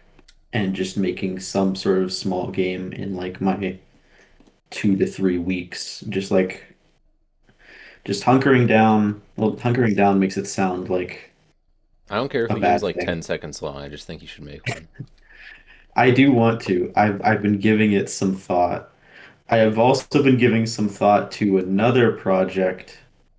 S3: and just making some sort of small game in like my 2 to 3 weeks. Just hunkering down. Well, hunkering down makes it sound like
S2: I don't care if
S3: a
S2: the game's
S3: bad
S2: like
S3: thing.
S2: 10 seconds long. I just think you should make one.
S3: I do want to. I've been giving it some thought. I have also been giving some thought to another project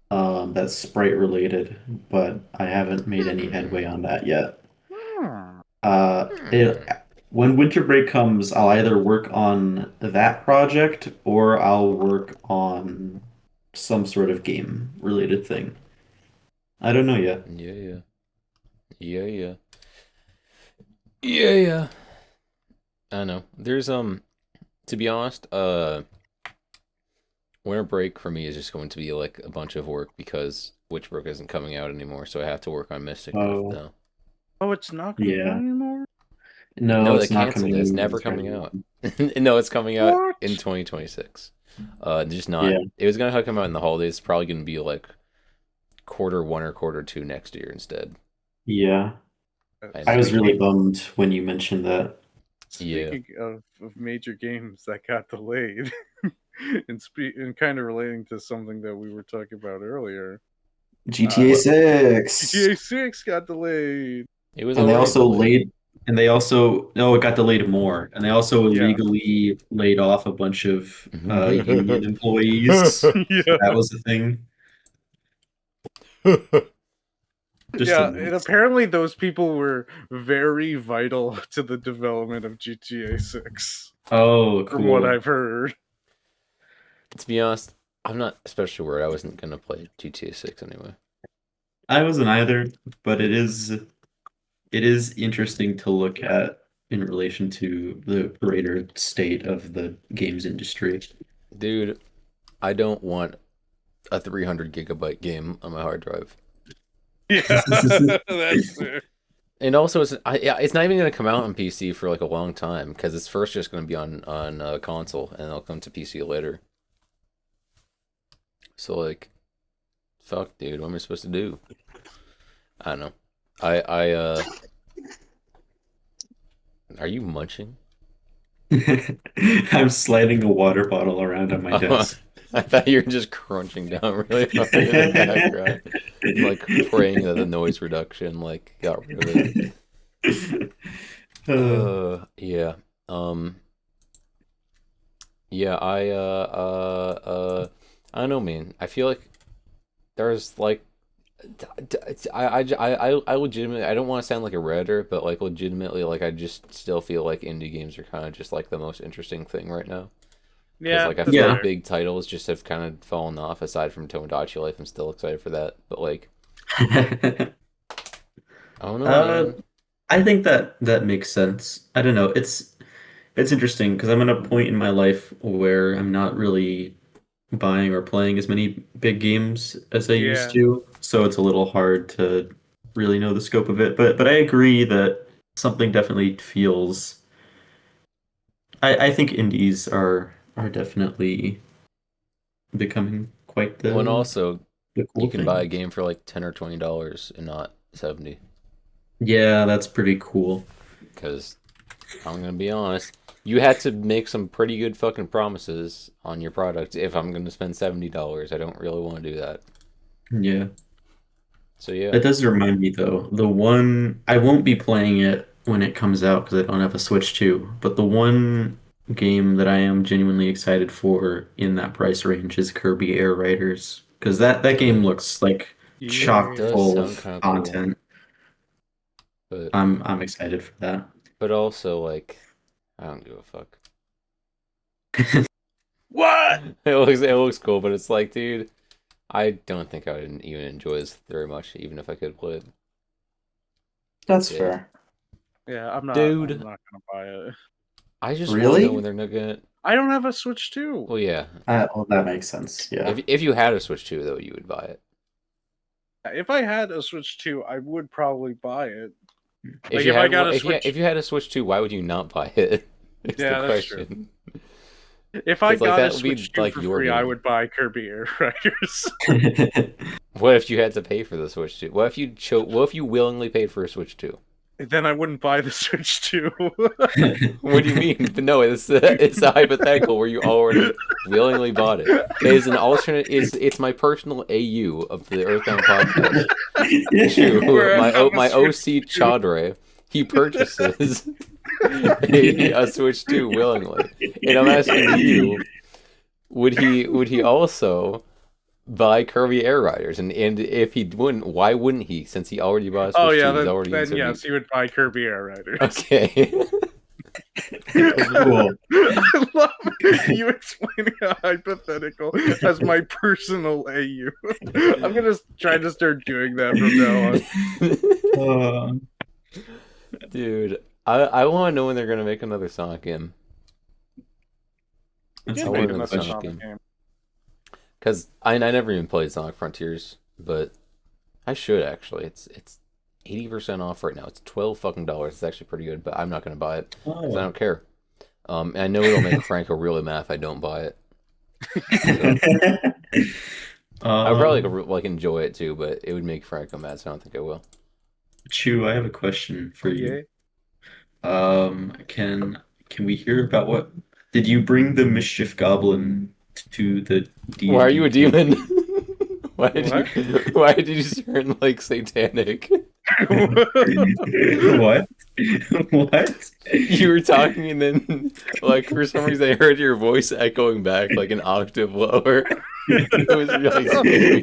S3: that's sprite related, but I haven't made any headway on that yet.
S4: Hmm.
S3: Uh, it, when winter break comes, I'll either work on that project or I'll work on some sort of game related thing. I don't know yet.
S2: Yeah, yeah. Yeah, yeah. Yeah, yeah. I know. There's to be honest, winter break for me is just going to be like a bunch of work because Witchbrook isn't coming out anymore, so I have to work on Mystic North
S3: Oh,
S2: now.
S4: Oh, it's not coming out
S3: yeah.
S4: anymore?
S3: No,
S2: No, they
S3: it's not
S2: canceled
S3: coming
S2: it. It's
S3: anywhere
S2: never
S3: this
S2: coming
S3: right
S2: out.
S3: now.
S2: No, it's coming out in
S4: What?
S2: 2026. Just not.
S3: Yeah,
S2: It was gonna come out in the holidays. It's probably gonna be like quarter one or quarter two next year instead.
S3: yeah.
S2: I
S3: I was really
S2: imagine.
S4: Speaking
S3: bummed when you mentioned that.
S2: Yeah,
S4: speaking of major games that got delayed, and kind of relating to something that we were talking about earlier,
S3: GTA
S4: uh,
S2: what?
S3: 6.
S4: GTA 6 got delayed.
S2: It was
S3: And they
S2: already
S3: also
S2: delayed.
S3: laid and they also oh it got delayed more. And they also
S4: Yeah.
S3: illegally laid off a bunch of union employees.
S4: Yeah.
S3: That was the thing. Just a
S4: Yeah, and
S3: mess.
S4: apparently those people were very vital to the development of GTA 6,
S3: Oh,
S4: from what
S3: cool.
S4: I've heard.
S2: To be honest, I'm not especially worried. I wasn't gonna play GTA 6 anyway.
S3: I wasn't either, but it is interesting to look at in relation to the greater state of the games industry.
S2: Dude, I don't want a 300 gigabyte game on my hard drive.
S4: Yeah, that's fair.
S2: And also, yeah, it's not even going to come out on PC for like a long time because it's first just going to be on console and it'll come to PC later. So like, fuck, dude, what am I supposed to do? I don't know. I Are you munching?
S3: I'm sliding a water bottle around on my desk.
S2: I thought you were just crunching down really hard in the background. I'm like praying that the noise reduction like got rid of it. Yeah. Um, yeah, I don't know, man. I feel like there's like I legitimately I don't want to sound like a redditor, but like legitimately like I just still feel like indie games are kind of just like the most interesting thing right now. Because
S4: Yeah,
S2: like I
S4: that's
S2: feel
S3: Yeah.
S2: like
S4: fair.
S2: big titles just have kind of fallen off aside from Tomodachi Life. I'm still excited for that, but like I don't know,
S3: Uh,
S2: man.
S3: I think that makes sense. I don't know. It's interesting because I'm at a point in my life where I'm not really buying or playing as many big games as I used
S4: Yeah.
S3: to, so it's a little hard to really know the scope of it. But I agree that something definitely feels. I think indies are definitely becoming quite
S2: Well, and also
S3: the
S2: you
S3: cool
S2: can buy a
S3: thing.
S2: game for like $10 or $20 and not 70.
S3: Yeah, that's pretty cool.
S2: Because I'm gonna be honest, you had to make some pretty good fucking promises on your product if I'm gonna spend $70. I don't really want to do that.
S3: Yeah.
S2: So yeah.
S3: That does remind me though, the one I won't be playing it when it comes out because I don't have a Switch 2, but the one game that I am genuinely excited for in that price range is Kirby Air Riders because that game
S2: Really,
S3: looks like
S2: it
S3: chock
S4: Yeah.
S2: does
S3: full
S2: sound
S3: of
S2: kind of cool,
S3: content.
S2: but
S3: I'm excited for that.
S2: also like I don't give a fuck.
S4: What?
S2: It looks cool, but it's like, dude, I don't think I would even enjoy this very much, even if I could play it.
S3: That's
S2: Yeah,
S3: fair.
S4: Yeah, I'm not. I'm
S2: dude,
S4: not gonna buy it.
S2: I just want to know when
S3: Really?
S2: they're not gonna.
S4: I don't have a Switch 2.
S2: Well, yeah,
S3: Well, that makes sense. Yeah.
S2: if you had a Switch 2 though, you would buy it.
S4: If I had a Switch 2, I would probably buy it.
S2: If
S4: Like
S2: you
S4: if I
S2: had
S4: got
S2: one,
S4: a
S2: if
S4: Switch,
S2: you had a Switch 2, why would you not buy it? It's the
S4: yeah, that's true.
S2: question.
S4: If I
S2: Because like
S4: got a
S2: that would be
S4: Switch 2
S2: like
S4: for
S2: your
S4: free, I
S2: game.
S4: would buy Kirby Air Riders.
S2: What if you had to pay for the Switch 2? What if you What if you willingly paid for a Switch 2?
S4: Then I wouldn't buy the Switch 2.
S2: What do you mean? But no, it's a hypothetical where you already willingly bought it. It is an alternate. It's my personal AU of the Earthbound podcast. Chew,
S4: Where I have a
S2: my
S4: Switch
S2: OC
S4: 2.
S2: Chadre, he purchases a Switch 2 willingly, and I'm asking you, would he also buy Kirby Air Riders? And if he wouldn't, why wouldn't he? Since he already bought a
S4: Oh
S2: Switch
S4: yeah,
S2: 2, he's already
S4: then
S2: into the.
S4: yes, you would buy Kirby Air Riders.
S2: Okay.
S3: Cool.
S4: I love you explaining a hypothetical as my personal AU. I'm gonna try to start doing that from now on.
S2: Dude, I want to know when they're gonna make another Sonic game.
S4: We
S3: That's
S2: I
S3: a
S4: did
S2: want
S4: make
S2: to
S3: good
S2: know the
S4: another
S2: Sonic
S3: question.
S4: Sonic
S2: game
S4: game.
S2: because I never even played Sonic Frontiers, but I should actually. It's 80% off right now. It's $12 fucking. It's actually pretty good, but I'm not gonna buy it because I
S3: Oh.
S2: don't care. And I know it'll make Franco really mad if I don't buy it. So I would probably like enjoy it too, but it would make Franco mad, so I don't think I will.
S3: Chew, I have a question for you.
S4: Yeah.
S3: Can we hear about what did you bring the Mischief Goblin to the D
S2: Why
S3: and
S2: are you
S3: D
S2: a demon?
S3: campaign?
S4: What?
S2: Why did you turn like satanic?
S3: What? What?
S2: You were talking and then like for some reason I heard your voice echoing back like an octave lower. It was really scary.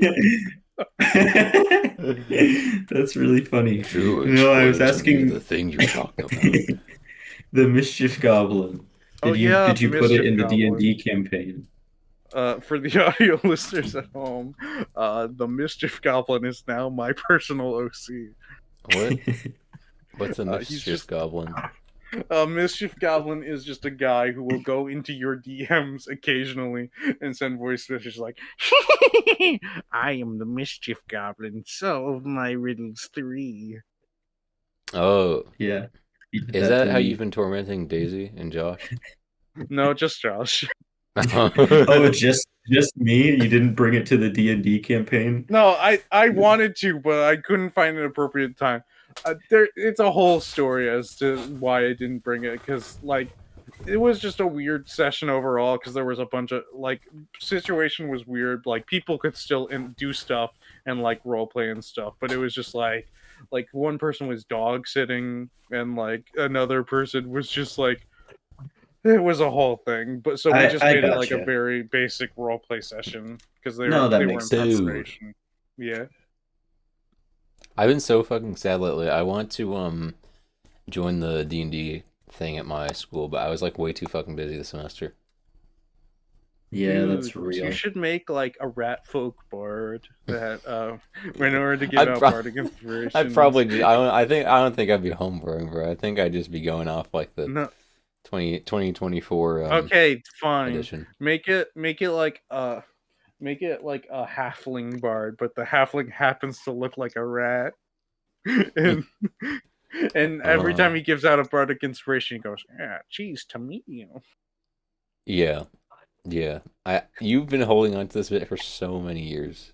S3: That's really funny.
S2: Drew,
S3: No, I was
S2: explain to me the
S3: asking
S2: thing you're talking about.
S3: the Mischief Goblin.
S4: Oh yeah,
S3: Did
S4: the
S3: you put it
S4: Mischief
S3: in the
S4: Goblin.
S3: D&D campaign?
S4: For the audio listeners at home, the Mischief Goblin is now my personal OC.
S2: What? What's a
S4: He's
S2: mischief
S4: just
S2: goblin?
S4: Mischief Goblin is just a guy who will go into your DMs occasionally and send voice messages like, "I am the Mischief Goblin. Solve my riddles 3."
S2: Oh,
S3: Yeah. He did
S2: is
S3: that
S2: that
S3: to
S2: how you've
S3: me.
S2: been tormenting Daisy and Josh?
S4: No, just Josh.
S3: Oh, just me? You didn't bring it to the D&D campaign?
S4: No, I wanted to, but I couldn't find an appropriate time. It's a whole story as to why I didn't bring it, because like it was just a weird session overall because there was a bunch of like situation was weird. Like people could still do stuff and like role play and stuff, but it was just like one person was dog sitting and like another person was just like it was a whole thing. But so we just
S3: I
S4: made it like a
S3: gotcha.
S4: very basic role play session because
S3: No, that
S4: they were
S3: makes
S4: in
S3: sense.
S4: preparation. Yeah.
S2: I've been so fucking sad lately. I want to join the D&D thing at my school, but I was like way too fucking busy this semester.
S3: Yeah,
S4: Dude,
S3: that's real.
S4: you should make like a rat folk bard that in order to give
S2: I'd
S4: out
S2: pro-
S4: bardic inspirations.
S2: I'd probably just, I don't think I'd be homebrewing, bro. I think I'd just be going off like the
S4: No.
S2: 2024
S4: Okay, fine.
S2: edition.
S4: Make it like a halfling bard, but the halfling happens to look like a rat. and every time he gives out a bardic inspiration, he goes, "Yeah, cheese to meet you."
S2: Yeah. Yeah. You've been holding on to this bit for so many years.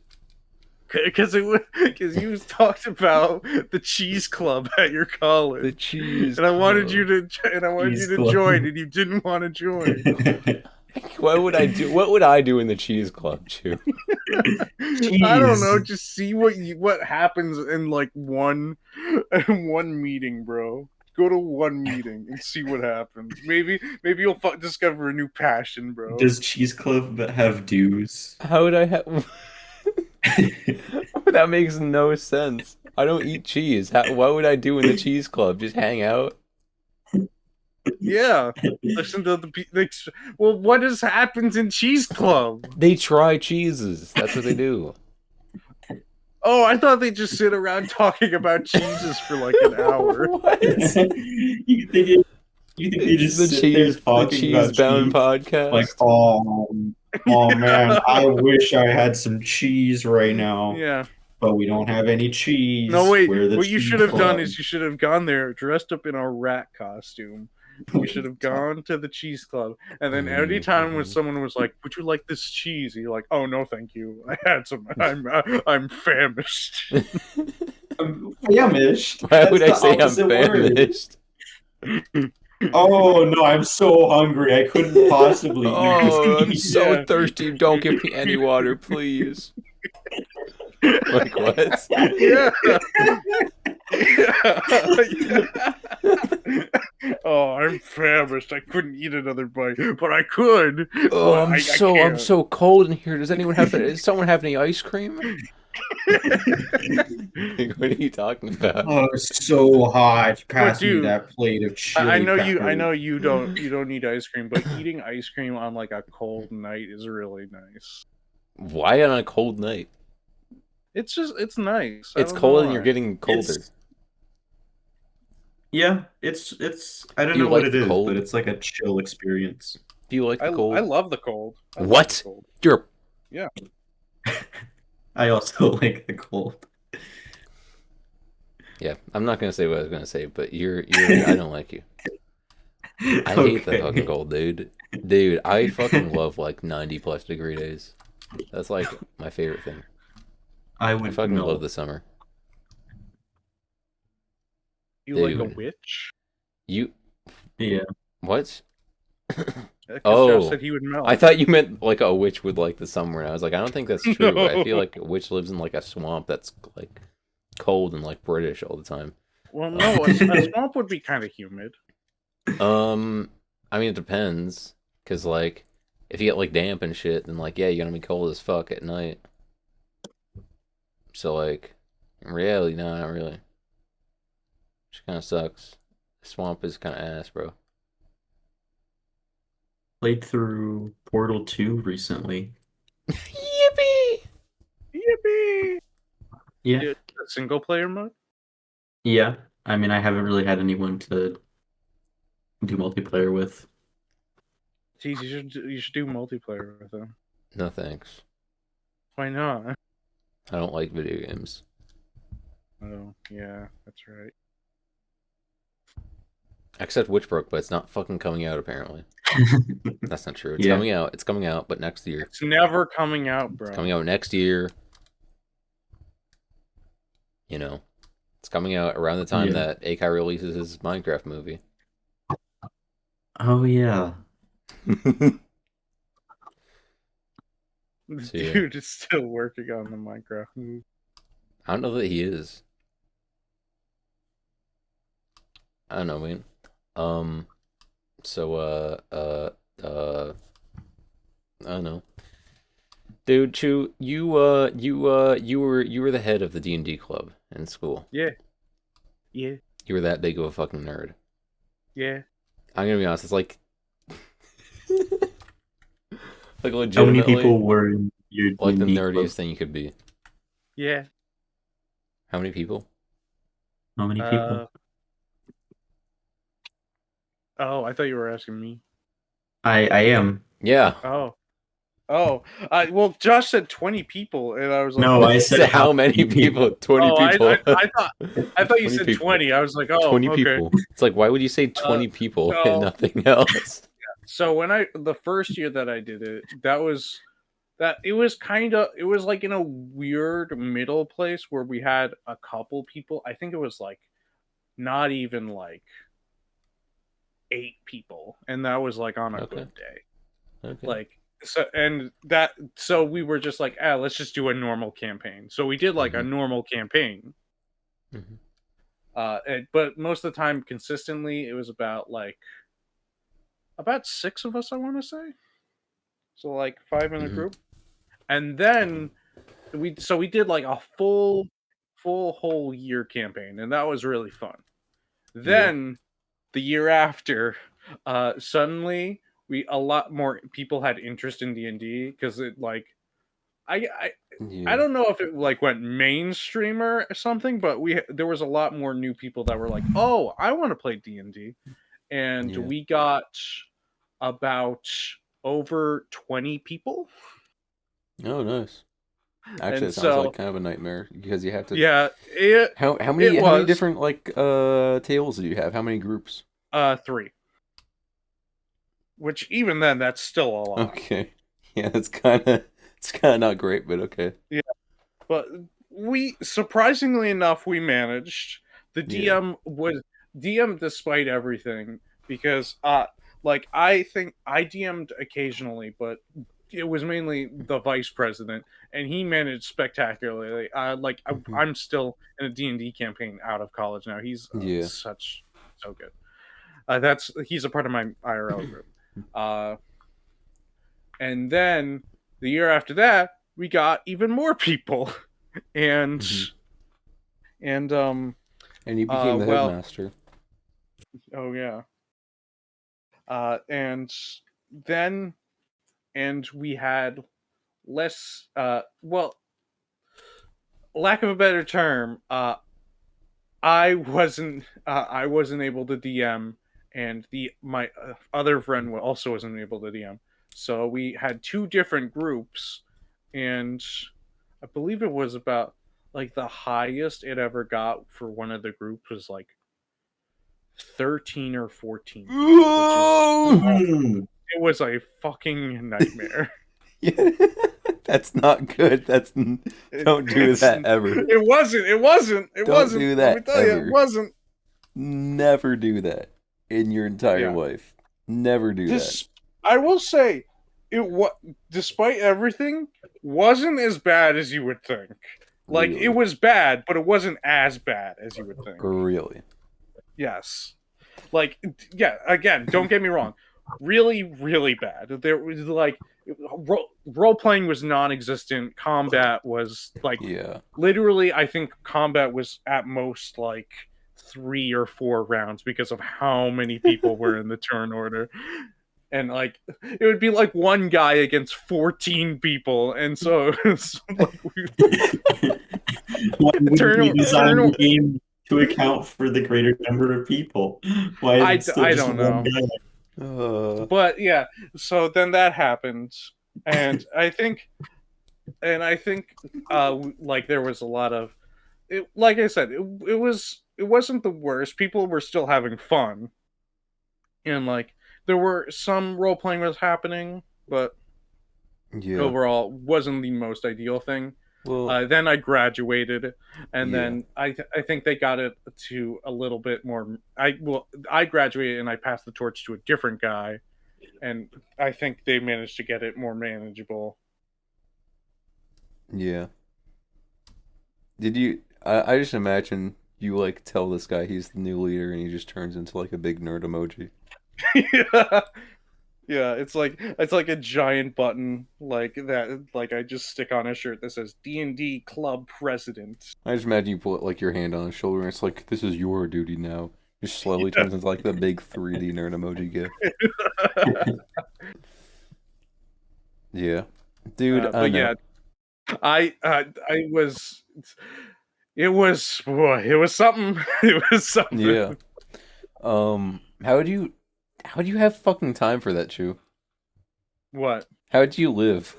S4: Because you talked about the cheese club at your college.
S2: The cheese
S4: and I wanted
S2: club.
S4: you to join, and you didn't want to join.
S2: What would I do? What would I do in the cheese club, Chew?
S4: I don't know. Just see what happens in like one meeting, bro. Go to one meeting and see what happens. Maybe you'll discover a new passion, bro.
S3: Does Cheese Club have dues?
S2: How would I have? That makes no sense. I don't eat cheese. What would I do in the cheese club? Just hang out?
S4: Yeah, listen to well, what happens in Cheese Club?
S2: They try cheeses. That's what they do.
S4: Oh, I thought they just sit around talking about cheeses for like an hour.
S2: What?
S3: You think they just
S2: the
S3: sit
S2: cheese,
S3: there talking
S2: the cheese
S3: about
S2: bound
S3: cheese?
S2: podcast?
S3: Like, oh man, I wish I had some cheese right now.
S4: Yeah.
S3: But we don't have any cheese.
S4: No, wait.
S3: What
S4: you should have done is you should have gone there dressed up in a rat costume. You should have gone to the cheese club, and then every time when someone was like, "Would you like this cheese?" You're like, "Oh no, thank you. I had some. I'm famished."
S3: I'm famished.
S2: Why would I say I'm famished?
S3: Oh no, I'm so hungry. I couldn't possibly.
S2: Oh, I'm so thirsty. Don't give me any water, please. Like what?
S4: Yeah. Oh, I'm famished. I couldn't eat another bite, but I could.
S2: Oh, I'm so cold in here. Does someone have any ice cream? Like, what are you talking about?
S3: Oh, it's so hot. Pass me
S4: dude,
S3: that plate of chili.
S4: I know you don't need ice cream, but eating ice cream on like a cold night is really nice.
S2: Why on a cold night?
S4: It's nice.
S2: It's cold and you're getting colder.
S3: It's I don't know what it is, but it's like a chill experience.
S2: Do you like the cold?
S4: I love the cold.
S2: What? You're...
S4: Yeah.
S3: I also like the cold.
S2: Yeah, I'm not gonna say what I was gonna say, but you're I don't like you. I hate the fucking cold, dude. Dude, I fucking love like 90+ degree days. That's like my favorite thing. I fucking love the summer.
S4: You like a witch?
S3: Yeah.
S2: What?
S4: Oh, said he would melt.
S2: I thought you meant like a witch would like the summer, and I was like, I don't think that's true. No. I feel like a witch lives in like a swamp that's like cold and like British all the time.
S4: Well, no, a swamp would be kind of humid.
S2: I mean, it depends, because like if you get like damp and shit, then like yeah, you're gonna be cold as fuck at night. So like, in reality, no, not really. Which kind of sucks. Swamp is kind of ass, bro.
S3: Played through Portal 2 recently.
S2: Yippee!
S4: Yippee!
S3: Yeah.
S4: A single player mode?
S3: Yeah. I mean, I haven't really had anyone to do multiplayer with.
S4: Geez, you should do multiplayer with them.
S2: No thanks.
S4: Why not?
S2: I don't like video games.
S4: Oh, yeah, that's right.
S2: Except Witchbrook, but it's not fucking coming out apparently. That's not true. It's coming out. It's coming out, but next year.
S4: It's never coming out, bro.
S2: It's coming out next year. You know, it's coming out around the time that Akai releases his Minecraft movie.
S3: Oh yeah.
S4: The
S2: So yeah,
S4: dude is still working on the Minecraft movie.
S2: I don't know that he is. I don't know, man. Um, so I don't know, dude. Chu, you were the head of the D&D club in school.
S4: Yeah, yeah,
S2: You were that big of a fucking nerd.
S4: yeah.
S2: I'm gonna be honest. It's like, like
S3: How many
S2: legitimately,
S3: people were in your
S2: like the
S3: D&D club?
S2: nerdiest thing you could be.
S4: Yeah.
S2: How many people?
S3: How many
S4: Uh
S3: people?
S4: oh, I thought you were asking me.
S3: I am.
S2: Yeah.
S4: Oh. Oh. Well, Josh said 20 people and I was like,
S3: No, I
S4: "Oh."
S3: said
S2: So
S3: how
S2: how many
S3: many
S2: people?
S3: people.
S2: 20
S4: Oh,
S2: people.
S4: I thought you
S2: 20
S4: said
S2: people.
S4: 20. I was like, "Oh,
S2: 20
S4: okay."
S2: people. It's like, why would you say
S4: Uh
S2: 20 people and
S4: so
S2: nothing else?
S4: so when the first year that I did it, it was kind of, it was like in a weird middle place where we had a couple people. I think it was like not even like 8 people, and that was like on a
S2: Okay.
S4: good day.
S2: Okay.
S4: Like, so we were just like, ah, let's just do a normal campaign. So we did like a
S2: Hmm.
S4: normal campaign.
S2: Hmm.
S4: But most of the time, consistently, it was about 6 of us, I want to say. So like 5 in a
S2: Hmm.
S4: group, and then we did like a full whole year campaign, and that was really fun.
S2: Yeah.
S4: Then the year after, suddenly we a lot more people had interest in D&D because it like I, I I
S2: Yeah.
S4: don't know if it like went mainstream or something, but there was a lot more new people that were like, "Oh, I want to play D&D." And
S2: Yeah.
S4: we got about over 20 people.
S2: Oh, nice. Actually,
S4: And
S2: it sounds like
S4: so,
S2: kind of a nightmare because you have to.
S4: yeah, it
S2: How
S4: it
S2: many
S4: was
S2: different like tables do you have? How many groups?
S4: 3, which even then that's still a lot.
S2: Okay. Yeah, it's kind of not great, but okay.
S4: Yeah, but we surprisingly enough we managed. The
S2: Yeah.
S4: DM despite everything because like I think I DM'd occasionally, but it was mainly the vice president, and he managed spectacularly. Like
S2: Hmm.
S4: I'm still in a D&D campaign out of college now. He's
S2: Yeah.
S4: so good. He's a part of my IRL group. Uh, and then the year after that, we got even more people, and
S2: Hmm.
S4: and
S2: And you became the
S4: well,
S2: headmaster.
S4: oh yeah, and then and we had less. Well, lack of a better term, I wasn't able to DM, and the my other friend also wasn't able to DM. So we had 2 different groups, and I believe it was about like the highest it ever got for one of the groups was like 13 or 14 people, which is
S3: Mm.
S4: it was a fucking nightmare.
S2: Yeah, that's not good. Don't do
S4: It's
S2: that ever.
S4: it
S2: Don't
S4: wasn't.
S2: do
S4: Let me
S2: that
S4: tell you, it
S2: ever.
S4: wasn't.
S2: Never do that in your entire
S4: Yeah.
S2: life. Never do that.
S4: This I will say it what despite everything wasn't as bad as you would think. Like it
S2: Really.
S4: was bad, but it wasn't as bad as you would think.
S2: Really.
S4: Yes. Like yeah, again, don't get me wrong. Really really bad. There was like role playing was non-existent. Combat was like
S2: Yeah.
S4: literally I think combat was at most like 3 or 4 rounds because of how many people were in the turn order, and like it would be like one guy against 14 people, and so it's like
S3: Why wouldn't you
S4: turn
S3: design the game to account for the greater number of people? Why is it still
S4: I
S3: just
S4: don't
S3: one
S4: know,
S3: guy?
S4: but yeah, so then that happened, and I think like there was a lot of it, like I said, it wasn't the worst. People were still having fun, and like there were some role playing was happening, but
S2: Yeah.
S4: overall wasn't the most ideal thing.
S2: Well,
S4: Then I graduated, and
S2: yeah.
S4: then I think they got it to a little bit more. I graduated and I passed the torch to a different guy, and I think they managed to get it more manageable.
S2: Yeah. Did you? I just imagine you like tell this guy he's the new leader, and he just turns into like a big nerd emoji.
S4: Yeah. Yeah, it's like a giant button like that, like I just stick on a shirt that says D&D Club President.
S2: I just imagine you put like your hand on his shoulder, and it's like this is your duty now. Just slowly turns into like the big 3D nerd emoji gif. Yeah, dude. I
S4: But
S2: know.
S4: yeah, I was it was boy, it was something. It was something.
S2: Yeah. How do you have fucking time for that, Chew?
S4: What?
S2: How do you live?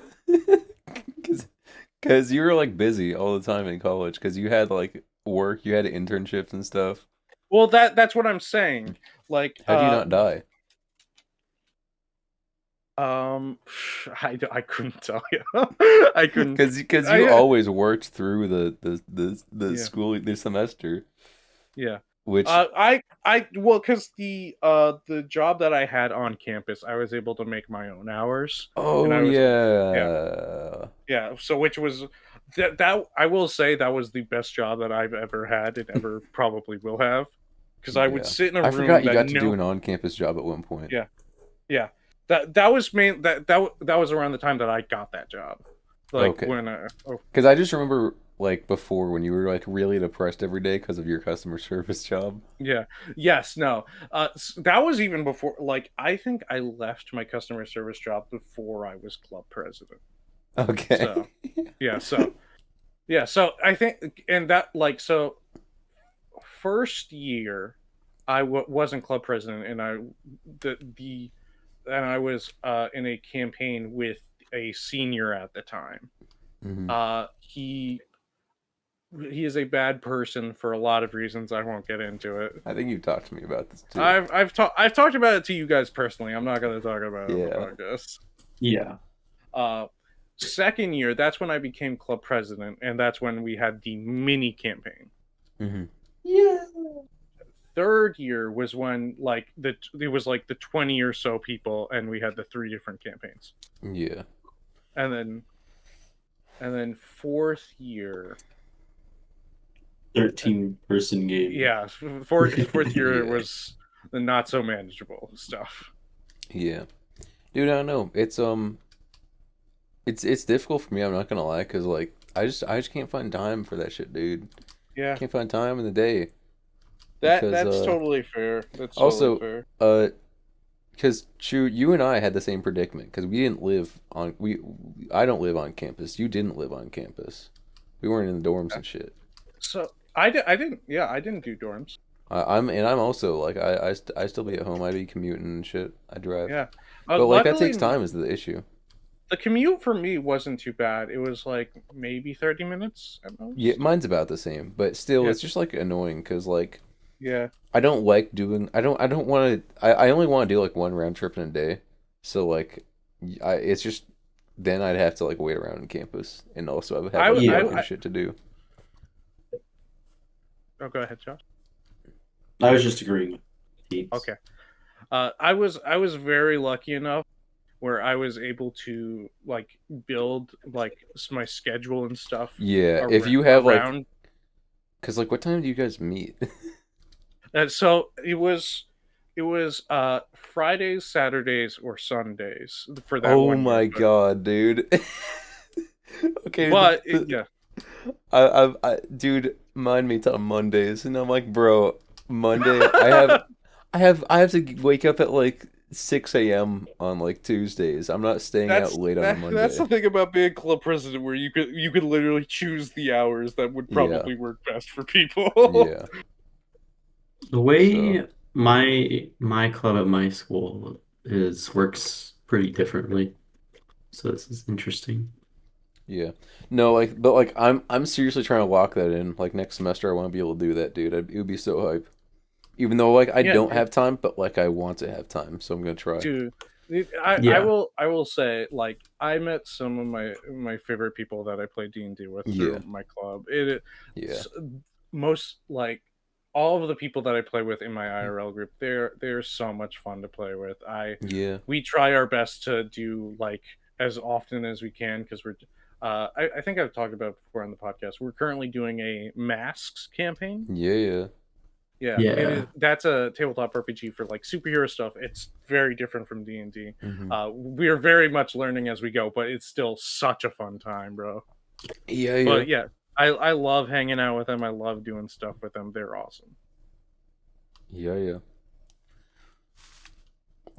S2: Because you were like busy all the time in college. Because you had like work, you had internships and stuff.
S4: Well, that's what I'm saying. Like,
S2: How do you not die?
S4: um, I couldn't tell you. I couldn't.
S2: Because
S4: I
S2: you always worked through the
S4: Yeah.
S2: school the semester,
S4: Yeah.
S2: which
S4: Well, because the job that I had on campus, I was able to make my own hours, and
S2: oh
S4: I was
S2: yeah
S4: yeah. So which was that I will say that was the best job that I've ever had and ever probably will have, because I would
S2: yeah.
S4: sit in a
S2: I
S4: room
S2: forgot you
S4: that
S2: got to do an on-campus job at one point.
S4: Yeah. Yeah, that was that was around the time that I got that job, like
S2: Okay.
S4: when
S2: Because I just remember like before when you were like really depressed every day because of your customer service job.
S4: yeah. Yes, no. That was even before. Like, I think I left my customer service job before I was club president.
S2: Okay.
S4: So, yeah. So, yeah. So I think, and that like so first year, wasn't club president, and the and I was in a campaign with a senior at the time.
S2: Mhm.
S4: He is a bad person for a lot of reasons. I won't get into it.
S2: I think you talked to me about this too.
S4: I've talked about it to you guys personally. I'm not going to talk about it on the
S2: Yeah.
S4: podcast.
S3: Yeah.
S4: Second year, that's when I became club president, and that's when we had the mini campaign.
S2: Mm-hmm.
S3: Yeah.
S4: Third year was when it was like the 20 or so people, and we had the 3 different campaigns.
S2: Yeah.
S4: And then fourth year,
S3: 13-person game.
S4: yeah, fourth year
S2: Yeah.
S4: was the not so manageable stuff.
S2: Yeah. Dude, I don't know. It's difficult for me, I'm not gonna lie, because like I just can't find time for that shit, dude.
S4: Yeah,
S2: Can't find time in the day.
S4: that's
S2: Because
S4: totally fair. That's
S2: also
S4: totally fair.
S2: because Chu, you and I had the same predicament because we didn't live on I don't live on campus. You didn't live on campus. We weren't in the dorms and shit.
S4: So I didn't. Yeah, I didn't do dorms.
S2: I'm also like I still be at home. I'd be commuting and shit. I drive.
S4: Yeah,
S2: But like that
S4: luckily,
S2: takes time is the issue.
S4: the commute for me wasn't too bad. It was like maybe 30 minutes at most.
S2: Yeah, mine's about the same, but still,
S4: Yeah.
S2: it's just like annoying because like
S4: Yeah.
S2: I don't like doing. I don't want to. I only want to do like one round trip in a day. So like, it's just then I'd have to like wait around on campus, and also I would have like
S3: Yeah.
S2: work and shit to do.
S4: Oh, go ahead, Josh.
S3: I was just agreeing with Pete.
S4: Okay. I was very lucky enough where I was able to like build like my schedule and stuff.
S2: Yeah, if you have like,
S4: around.
S2: because like, what time do you guys meet?
S4: So it was Fridays, Saturdays, or Sundays for that
S2: Oh
S4: one
S2: my
S4: year.
S2: god, dude. Okay,
S4: But
S2: the-
S4: yeah,
S2: dude, mine meets on Mondays, and I'm like, bro, Monday, I have to wake up at like 6 a.m. on like Tuesdays. I'm not staying out late on a Monday.
S4: that's the thing about being club president, where you could literally choose the hours that would probably work best for people.
S2: Yeah.
S3: The way my club at my school works pretty differently. So this is interesting.
S2: Yeah. No, like, but like, I'm seriously trying to lock that in. Like next semester, I want to be able to do that, dude. It would be so hype. Even though like I
S4: Yeah,
S2: don't
S4: dude.
S2: have time, but like I want to have time, so I'm gonna try.
S4: Dude, I
S3: Yeah.
S4: will say, like, I met some of my favorite people that I play D&D with
S2: Yeah.
S4: through my club.
S2: Yeah.
S4: Most, like, all of the people that I play with in my IRL group, they're so much fun to play with.
S2: Yeah.
S4: We try our best to do, like, as often as we can, because I think I've talked about it before on the podcast. We're currently doing a masks campaign.
S2: Yeah.
S4: Yeah,
S3: Yeah.
S4: that's a tabletop RPG for, like, superhero stuff. It's very different from D&D.
S2: Hmm.
S4: We are very much learning as we go, but it's still such a fun time, bro.
S2: Yeah.
S4: But yeah, I love hanging out with them. I love doing stuff with them. They're awesome.
S2: Yeah.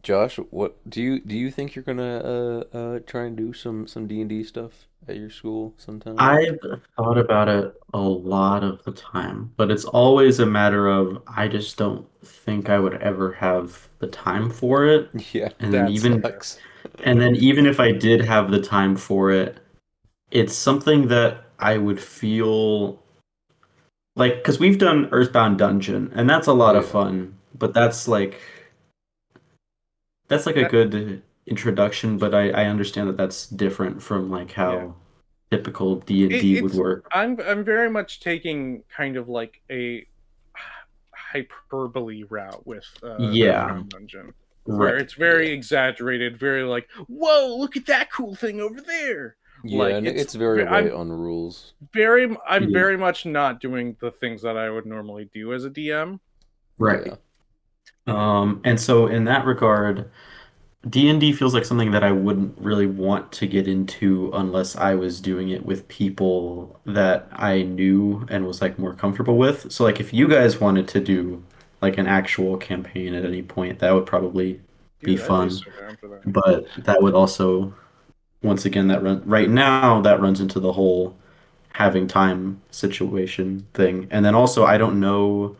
S2: Josh, what do you think you're gonna try and do some D&D stuff at your school sometime?
S3: I've thought about it a lot of the time, but it's always a matter of I just don't think I would ever have the time for it.
S2: Yeah,
S3: And then
S2: that
S3: even
S4: Yeah.
S2: sucks.
S3: and then even if I did have the time for it, it's something that I would feel like because we've done Earthbound Dungeon, and that's a lot of
S2: Yeah.
S3: fun, but that's like a
S4: That
S3: good introduction, but I understand that that's different from like
S4: yeah.
S3: how typical D&D would
S4: It's
S3: work.
S4: I'm very much taking kind of like a hyperbole route with
S3: Yeah,
S2: Hmm.
S4: Earthbound Dungeon, where
S3: right.
S4: it's very
S2: Yeah.
S4: exaggerated, very like, whoa, look at that cool thing over there.
S2: Yeah,
S4: Like
S2: and it's very light on rules.
S4: I'm
S3: Yeah,
S4: very much not doing the things that I would normally do as a DM.
S3: right.
S2: Yeah.
S3: And so in that regard, D&D feels like something that I wouldn't really want to get into unless I was doing it with people that I knew and was like more comfortable with. So like if you guys wanted to do like an actual campaign at any point, that would probably be
S4: Dude, I'd be
S3: fun.
S4: so down for that.
S3: But that would also, once again, right now that runs into the whole having time situation thing. And then also I don't know.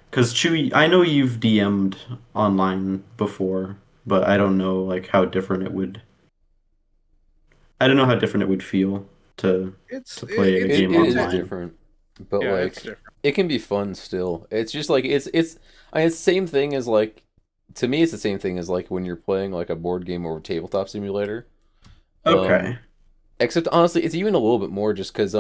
S3: Because Chewy, I know you've DM'd online before, but I don't know like how different it would. I don't know how different it would feel to
S4: It's
S3: to
S4: it,
S3: play a
S4: it's
S3: game
S2: It
S4: it's
S2: is
S4: a,
S3: online.
S2: different, but
S4: yeah, it's
S2: like
S4: different.
S2: it can be fun still. It's just like it's I mean, it's the same thing as like to me it's the same thing as like when you're playing like a board game or a tabletop simulator. Um
S3: Okay.
S2: except honestly it's even a little bit more just cuz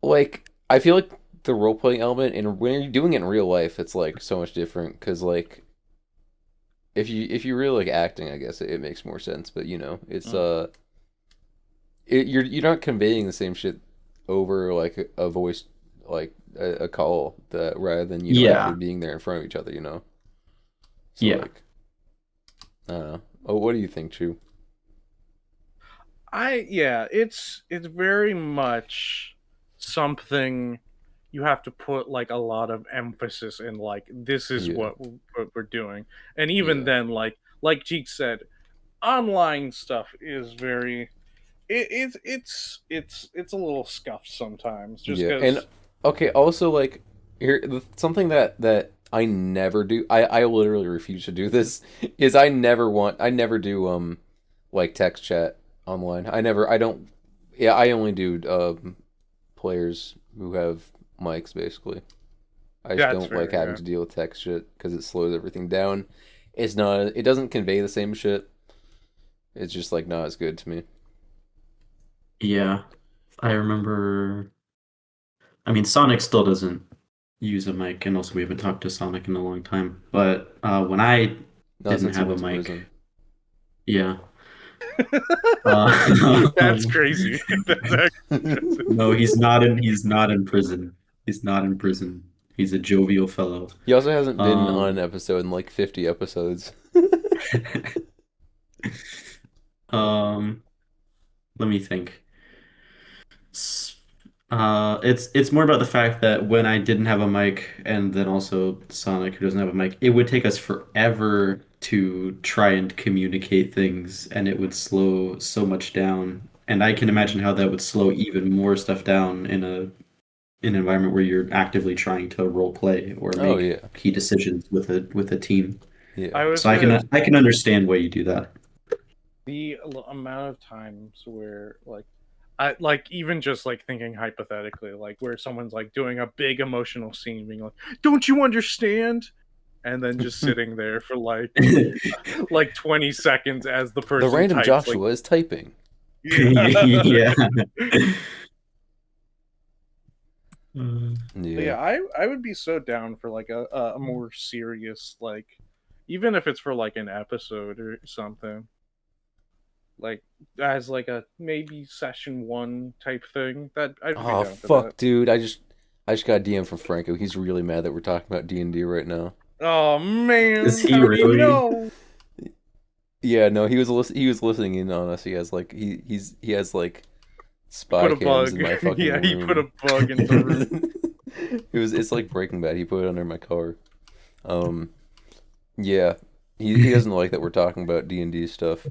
S2: like I feel like the role playing element and when you're doing it in real life it's like so much different cuz like if you really like acting I guess it makes more sense, but you know, it's
S4: Mm.
S2: you're not conveying the same shit over like a voice like a call that rather than you know actually
S3: Yeah.
S2: being there in front of each other, you know. So
S3: Yeah.
S2: like I don't know. Oh, what do you think, Chu?
S4: Yeah, it's very much something you have to put like a lot of emphasis in, like, this is
S2: Yeah,
S4: what we're doing. And even
S2: yeah,
S4: then, like Jeek said, online stuff is very it's a little scuffed sometimes just
S2: yeah. And
S4: because
S2: okay, also like something that I never do. I literally refuse to do this. Is I never do like text chat online. I don't. Yeah, I only do players who have mics basically. I just
S4: that's
S2: don't like
S4: fair,
S2: having
S4: yeah.
S2: to deal with text shit because it slows everything down. It's not. It doesn't convey the same shit. It's just like not as good to me.
S3: Yeah. I remember. I mean, Sonic still doesn't use a mic, and also we haven't talked to Sonic in a long time. But when I
S2: Not
S3: didn't
S2: since he
S3: have a
S2: went to
S3: mic,
S2: prison.
S3: yeah.
S4: That's
S3: Um,
S4: crazy. That's actually crazy.
S3: no, he's not in prison. He's not in prison. He's a jovial fellow.
S2: He also hasn't been on an
S3: Um,
S2: episode in like 50 episodes.
S3: um, let me think. S- it's more about the fact that when I didn't have a mic, and then also Sonic, who doesn't have a mic, it would take us forever to try and communicate things, and it would slow so much down. And I can imagine how that would slow even more stuff down in an environment where you're actively trying to role play or
S2: Oh
S3: make
S2: yeah,
S3: key decisions with a team.
S2: yeah,
S4: I was
S3: So
S4: gonna
S3: I can understand why you do that.
S4: the amount of times where, like, I like, even just like thinking hypothetically, like where someone's like doing a big emotional scene, being like, "Don't you understand?" and then just sitting there for like 20 seconds as the person
S2: The random
S4: types,
S2: Joshua is typing.
S3: Yeah.
S4: But yeah, I would be so down for like a more serious, like, even if it's for like an episode or something, like as like a maybe session 1 type thing. That I'd be
S2: Oh
S4: down for that.
S2: fuck, dude! I just got a DM from Franco. He's really mad that we're talking about D&D right now.
S4: Oh man,
S3: Is he
S4: how do you
S3: really?
S4: know?
S2: Yeah, no, he was listening in on us. He has like he has like spy
S4: Put a
S2: cams
S4: bug.
S2: in my fucking
S4: Yeah,
S2: room.
S4: he put a bug in the room.
S2: It's like Breaking Bad. He put it under my car. Yeah, he doesn't like that we're talking about D&D stuff.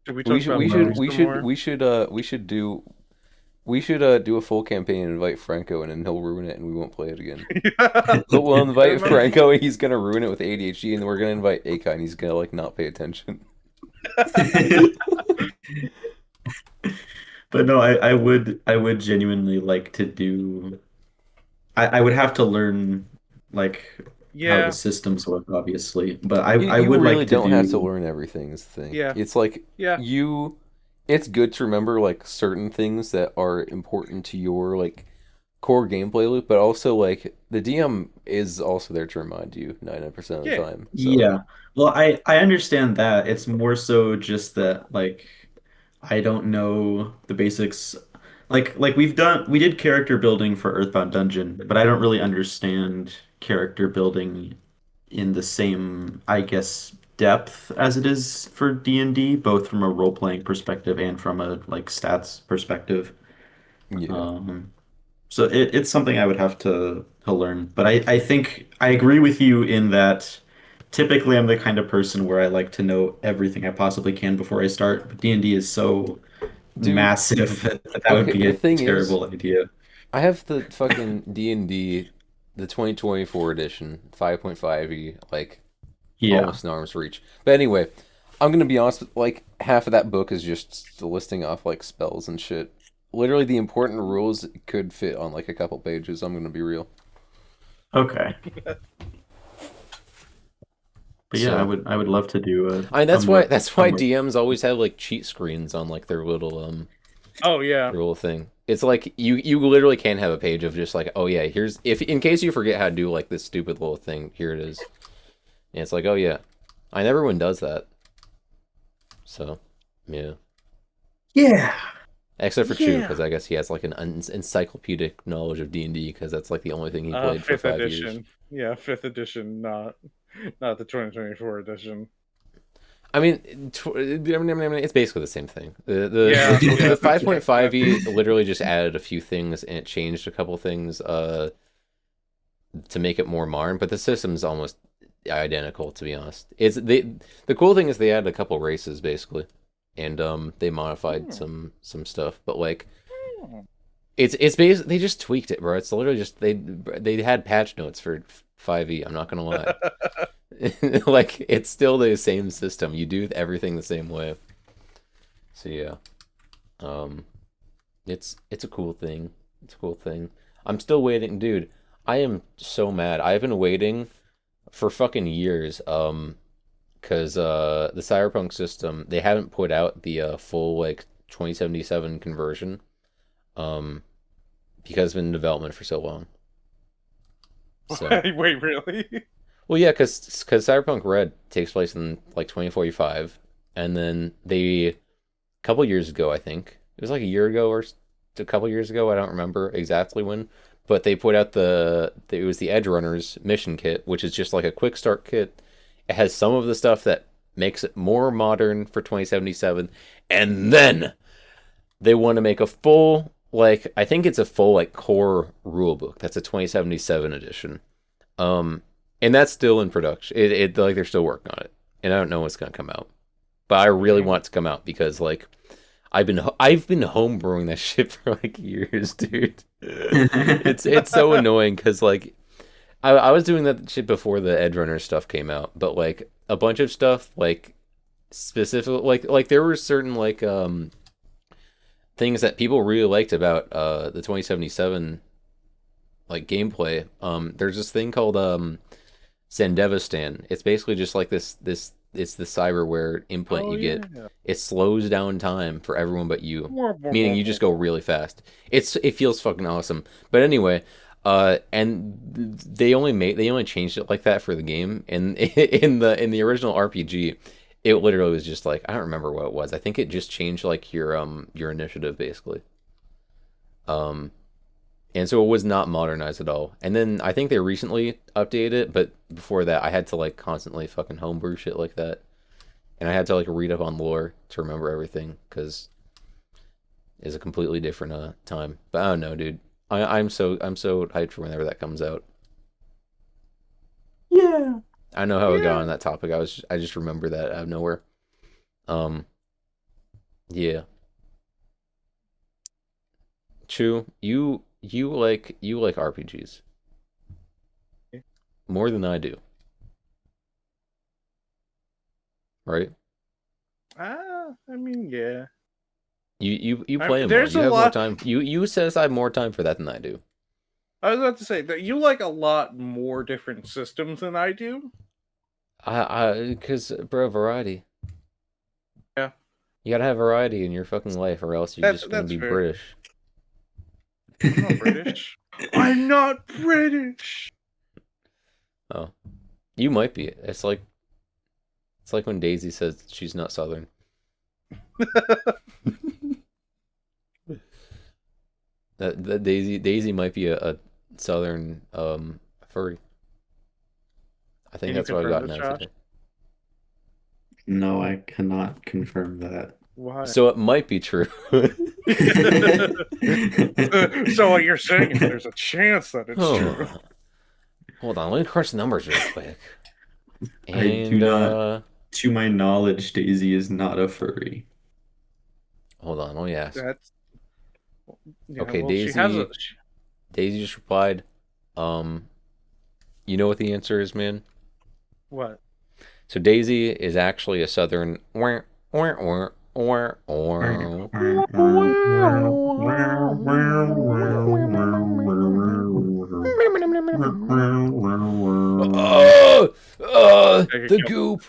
S4: Should we talk about movies some more?
S2: We should do a full campaign and invite Franco in, and he'll ruin it, and we won't play it again. We'll invite Franco, and he's gonna ruin it with ADHD, and then we're gonna invite Akai, and he's gonna like not pay attention.
S3: But no, I would genuinely like to do. I would have to learn like how
S4: Yeah,
S3: the systems work, obviously. But I
S2: You,
S3: I
S2: you
S3: would
S2: really
S3: like to
S2: don't have to
S3: do.
S2: learn everything, is the thing.
S4: Yeah.
S2: It's like
S4: yeah.
S2: it's good to remember like certain things that are important to your like core gameplay loop, but also like the DM is also there to remind you 99% of the
S4: Yeah.
S2: time. So
S3: Yeah. Well, I understand that. It's more so just that like I don't know the basics. Like we did character building for Earthbound Dungeon, but I don't really understand character building in the same, I guess, depth as it is for D&D, both from a role-playing perspective and from a like stats perspective.
S2: yeah.
S3: Um, so it's something I would have to learn. But I think I agree with you in that typically I'm the kind of person where I like to know everything I possibly can before I start. But D&D is so
S2: Dude,
S3: massive that that would
S2: okay,
S3: be
S2: the
S3: a
S2: thing is,
S3: terrible idea.
S2: I have the fucking D&D, the 2024 edition, 5.5e, like
S3: Yeah.
S2: almost in arm's reach. But anyway, I'm gonna be honest, like half of that book is just listing off like spells and shit. Literally the important rules could fit on like a couple pages, I'm gonna be real.
S3: Okay. But yeah,
S2: So
S3: I would love to do
S2: I mean
S3: a more
S2: that's
S3: a
S2: why
S3: more
S2: DMs always have like cheat screens on like
S4: Oh yeah.
S2: their little thing. It's like you literally can have a page of just like, oh yeah, here's if in case you forget how to do like this stupid little thing, here it is. And it's like, oh yeah. I mean, everyone does that. So, yeah.
S3: Yeah.
S2: Except for Chu,
S4: Yeah.
S2: because I guess he has like an encyclopedic knowledge of D&D, because that's like the only thing he played for
S4: Fifth
S2: 5 years.
S4: edition. Yeah, 5th edition, not the 2024 edition.
S2: I mean, it's basically the same thing.
S4: Yeah,
S2: The
S4: yeah,
S2: 5.5e literally just added a few things and it changed a couple things to make it more modern, but the system's almost identical, to be honest. The cool thing is they added a couple races basically, and they modified some stuff, but like it's basically they just tweaked it, bro. It's literally just they had patch notes for 5e. I'm not gonna lie. Like it's still the same system. You do everything the same way. So yeah, it's a cool thing. It's a cool thing. I'm still waiting, dude. I am so mad. I've been waiting for fucking years. Because the Cyberpunk system, they haven't put out the full like 2077 conversion. Because it's been in development for so long. So
S4: Wait, really?
S2: well, yeah, because Cyberpunk Red takes place in like 2045, and then a couple years ago, I think it was like a year ago or a couple years ago, I don't remember exactly when, but they put out it was the Edge Runners mission kit, which is just like a quick start kit. It has some of the stuff that makes it more modern for 2077, and then they want to make a full like I think it's a full like core rulebook. That's a 2077 edition. And that's still in production. It like they're still working on it, and I don't know what's gonna come out, but I really want it to come out because like I've been homebrewing that shit for like years, dude. It's so annoying because like I was doing that shit before the Edge Runner stuff came out, but like a bunch of stuff like specific like there were certain like things that people really liked about the 2077 like gameplay, there's this thing called Sandevistan. It's basically just like this it's the cyberware implant
S4: Oh
S2: you
S4: yeah.
S2: get. It slows down time for everyone but you, meaning you just go really fast. It feels fucking awesome. But anyway, and they only changed it like that for the game. And in the original RPG, it literally was just like, I don't remember what it was. I think it just changed like your initiative basically. Um and so it was not modernized at all. And then I think they recently updated it, but before that I had to like constantly fucking homebrew shit like that. And I had to like read up on lore to remember everything because it's a completely different time. But I don't know, dude. I'm so hyped for whenever that comes out.
S3: Yeah.
S2: I know how it got
S4: Yeah.
S2: on that topic. I just remember that out of nowhere. Um yeah. Chu, you like RPGs more than I do, right?
S4: I mean, yeah.
S2: You play them more.
S4: There's
S2: You
S4: a
S2: have more
S4: lot.
S2: time. You set aside more time for that than I do.
S4: I was about to say that you like a lot more different systems than I do.
S2: Because bro, variety.
S4: Yeah.
S2: You gotta have variety in your fucking life, or else you're just gonna
S4: That's
S2: be
S4: fair.
S2: British.
S4: I'm not British. I'm not British.
S2: Oh, you might be. It's like when Daisy says she's not Southern. That Daisy might be a Southern furry. I think
S4: Can you
S2: that's what I've
S4: confirm
S2: gotten
S4: this,
S2: out
S4: Josh?
S2: today.
S3: No, I cannot confirm that.
S4: Why?
S2: So it might be true.
S4: So what you're saying is there's a chance that it's true.
S2: Hold on, let me crunch the numbers real quick.
S3: I do
S2: And
S3: not, to my knowledge, Daisy is not a furry.
S2: hold on, let me ask.
S4: That's yeah.
S2: Okay,
S4: Well, she has a.
S2: Daisy just replied. You know what the answer is, man?
S4: What?
S2: So Daisy is actually a Southern. Oh, the goop.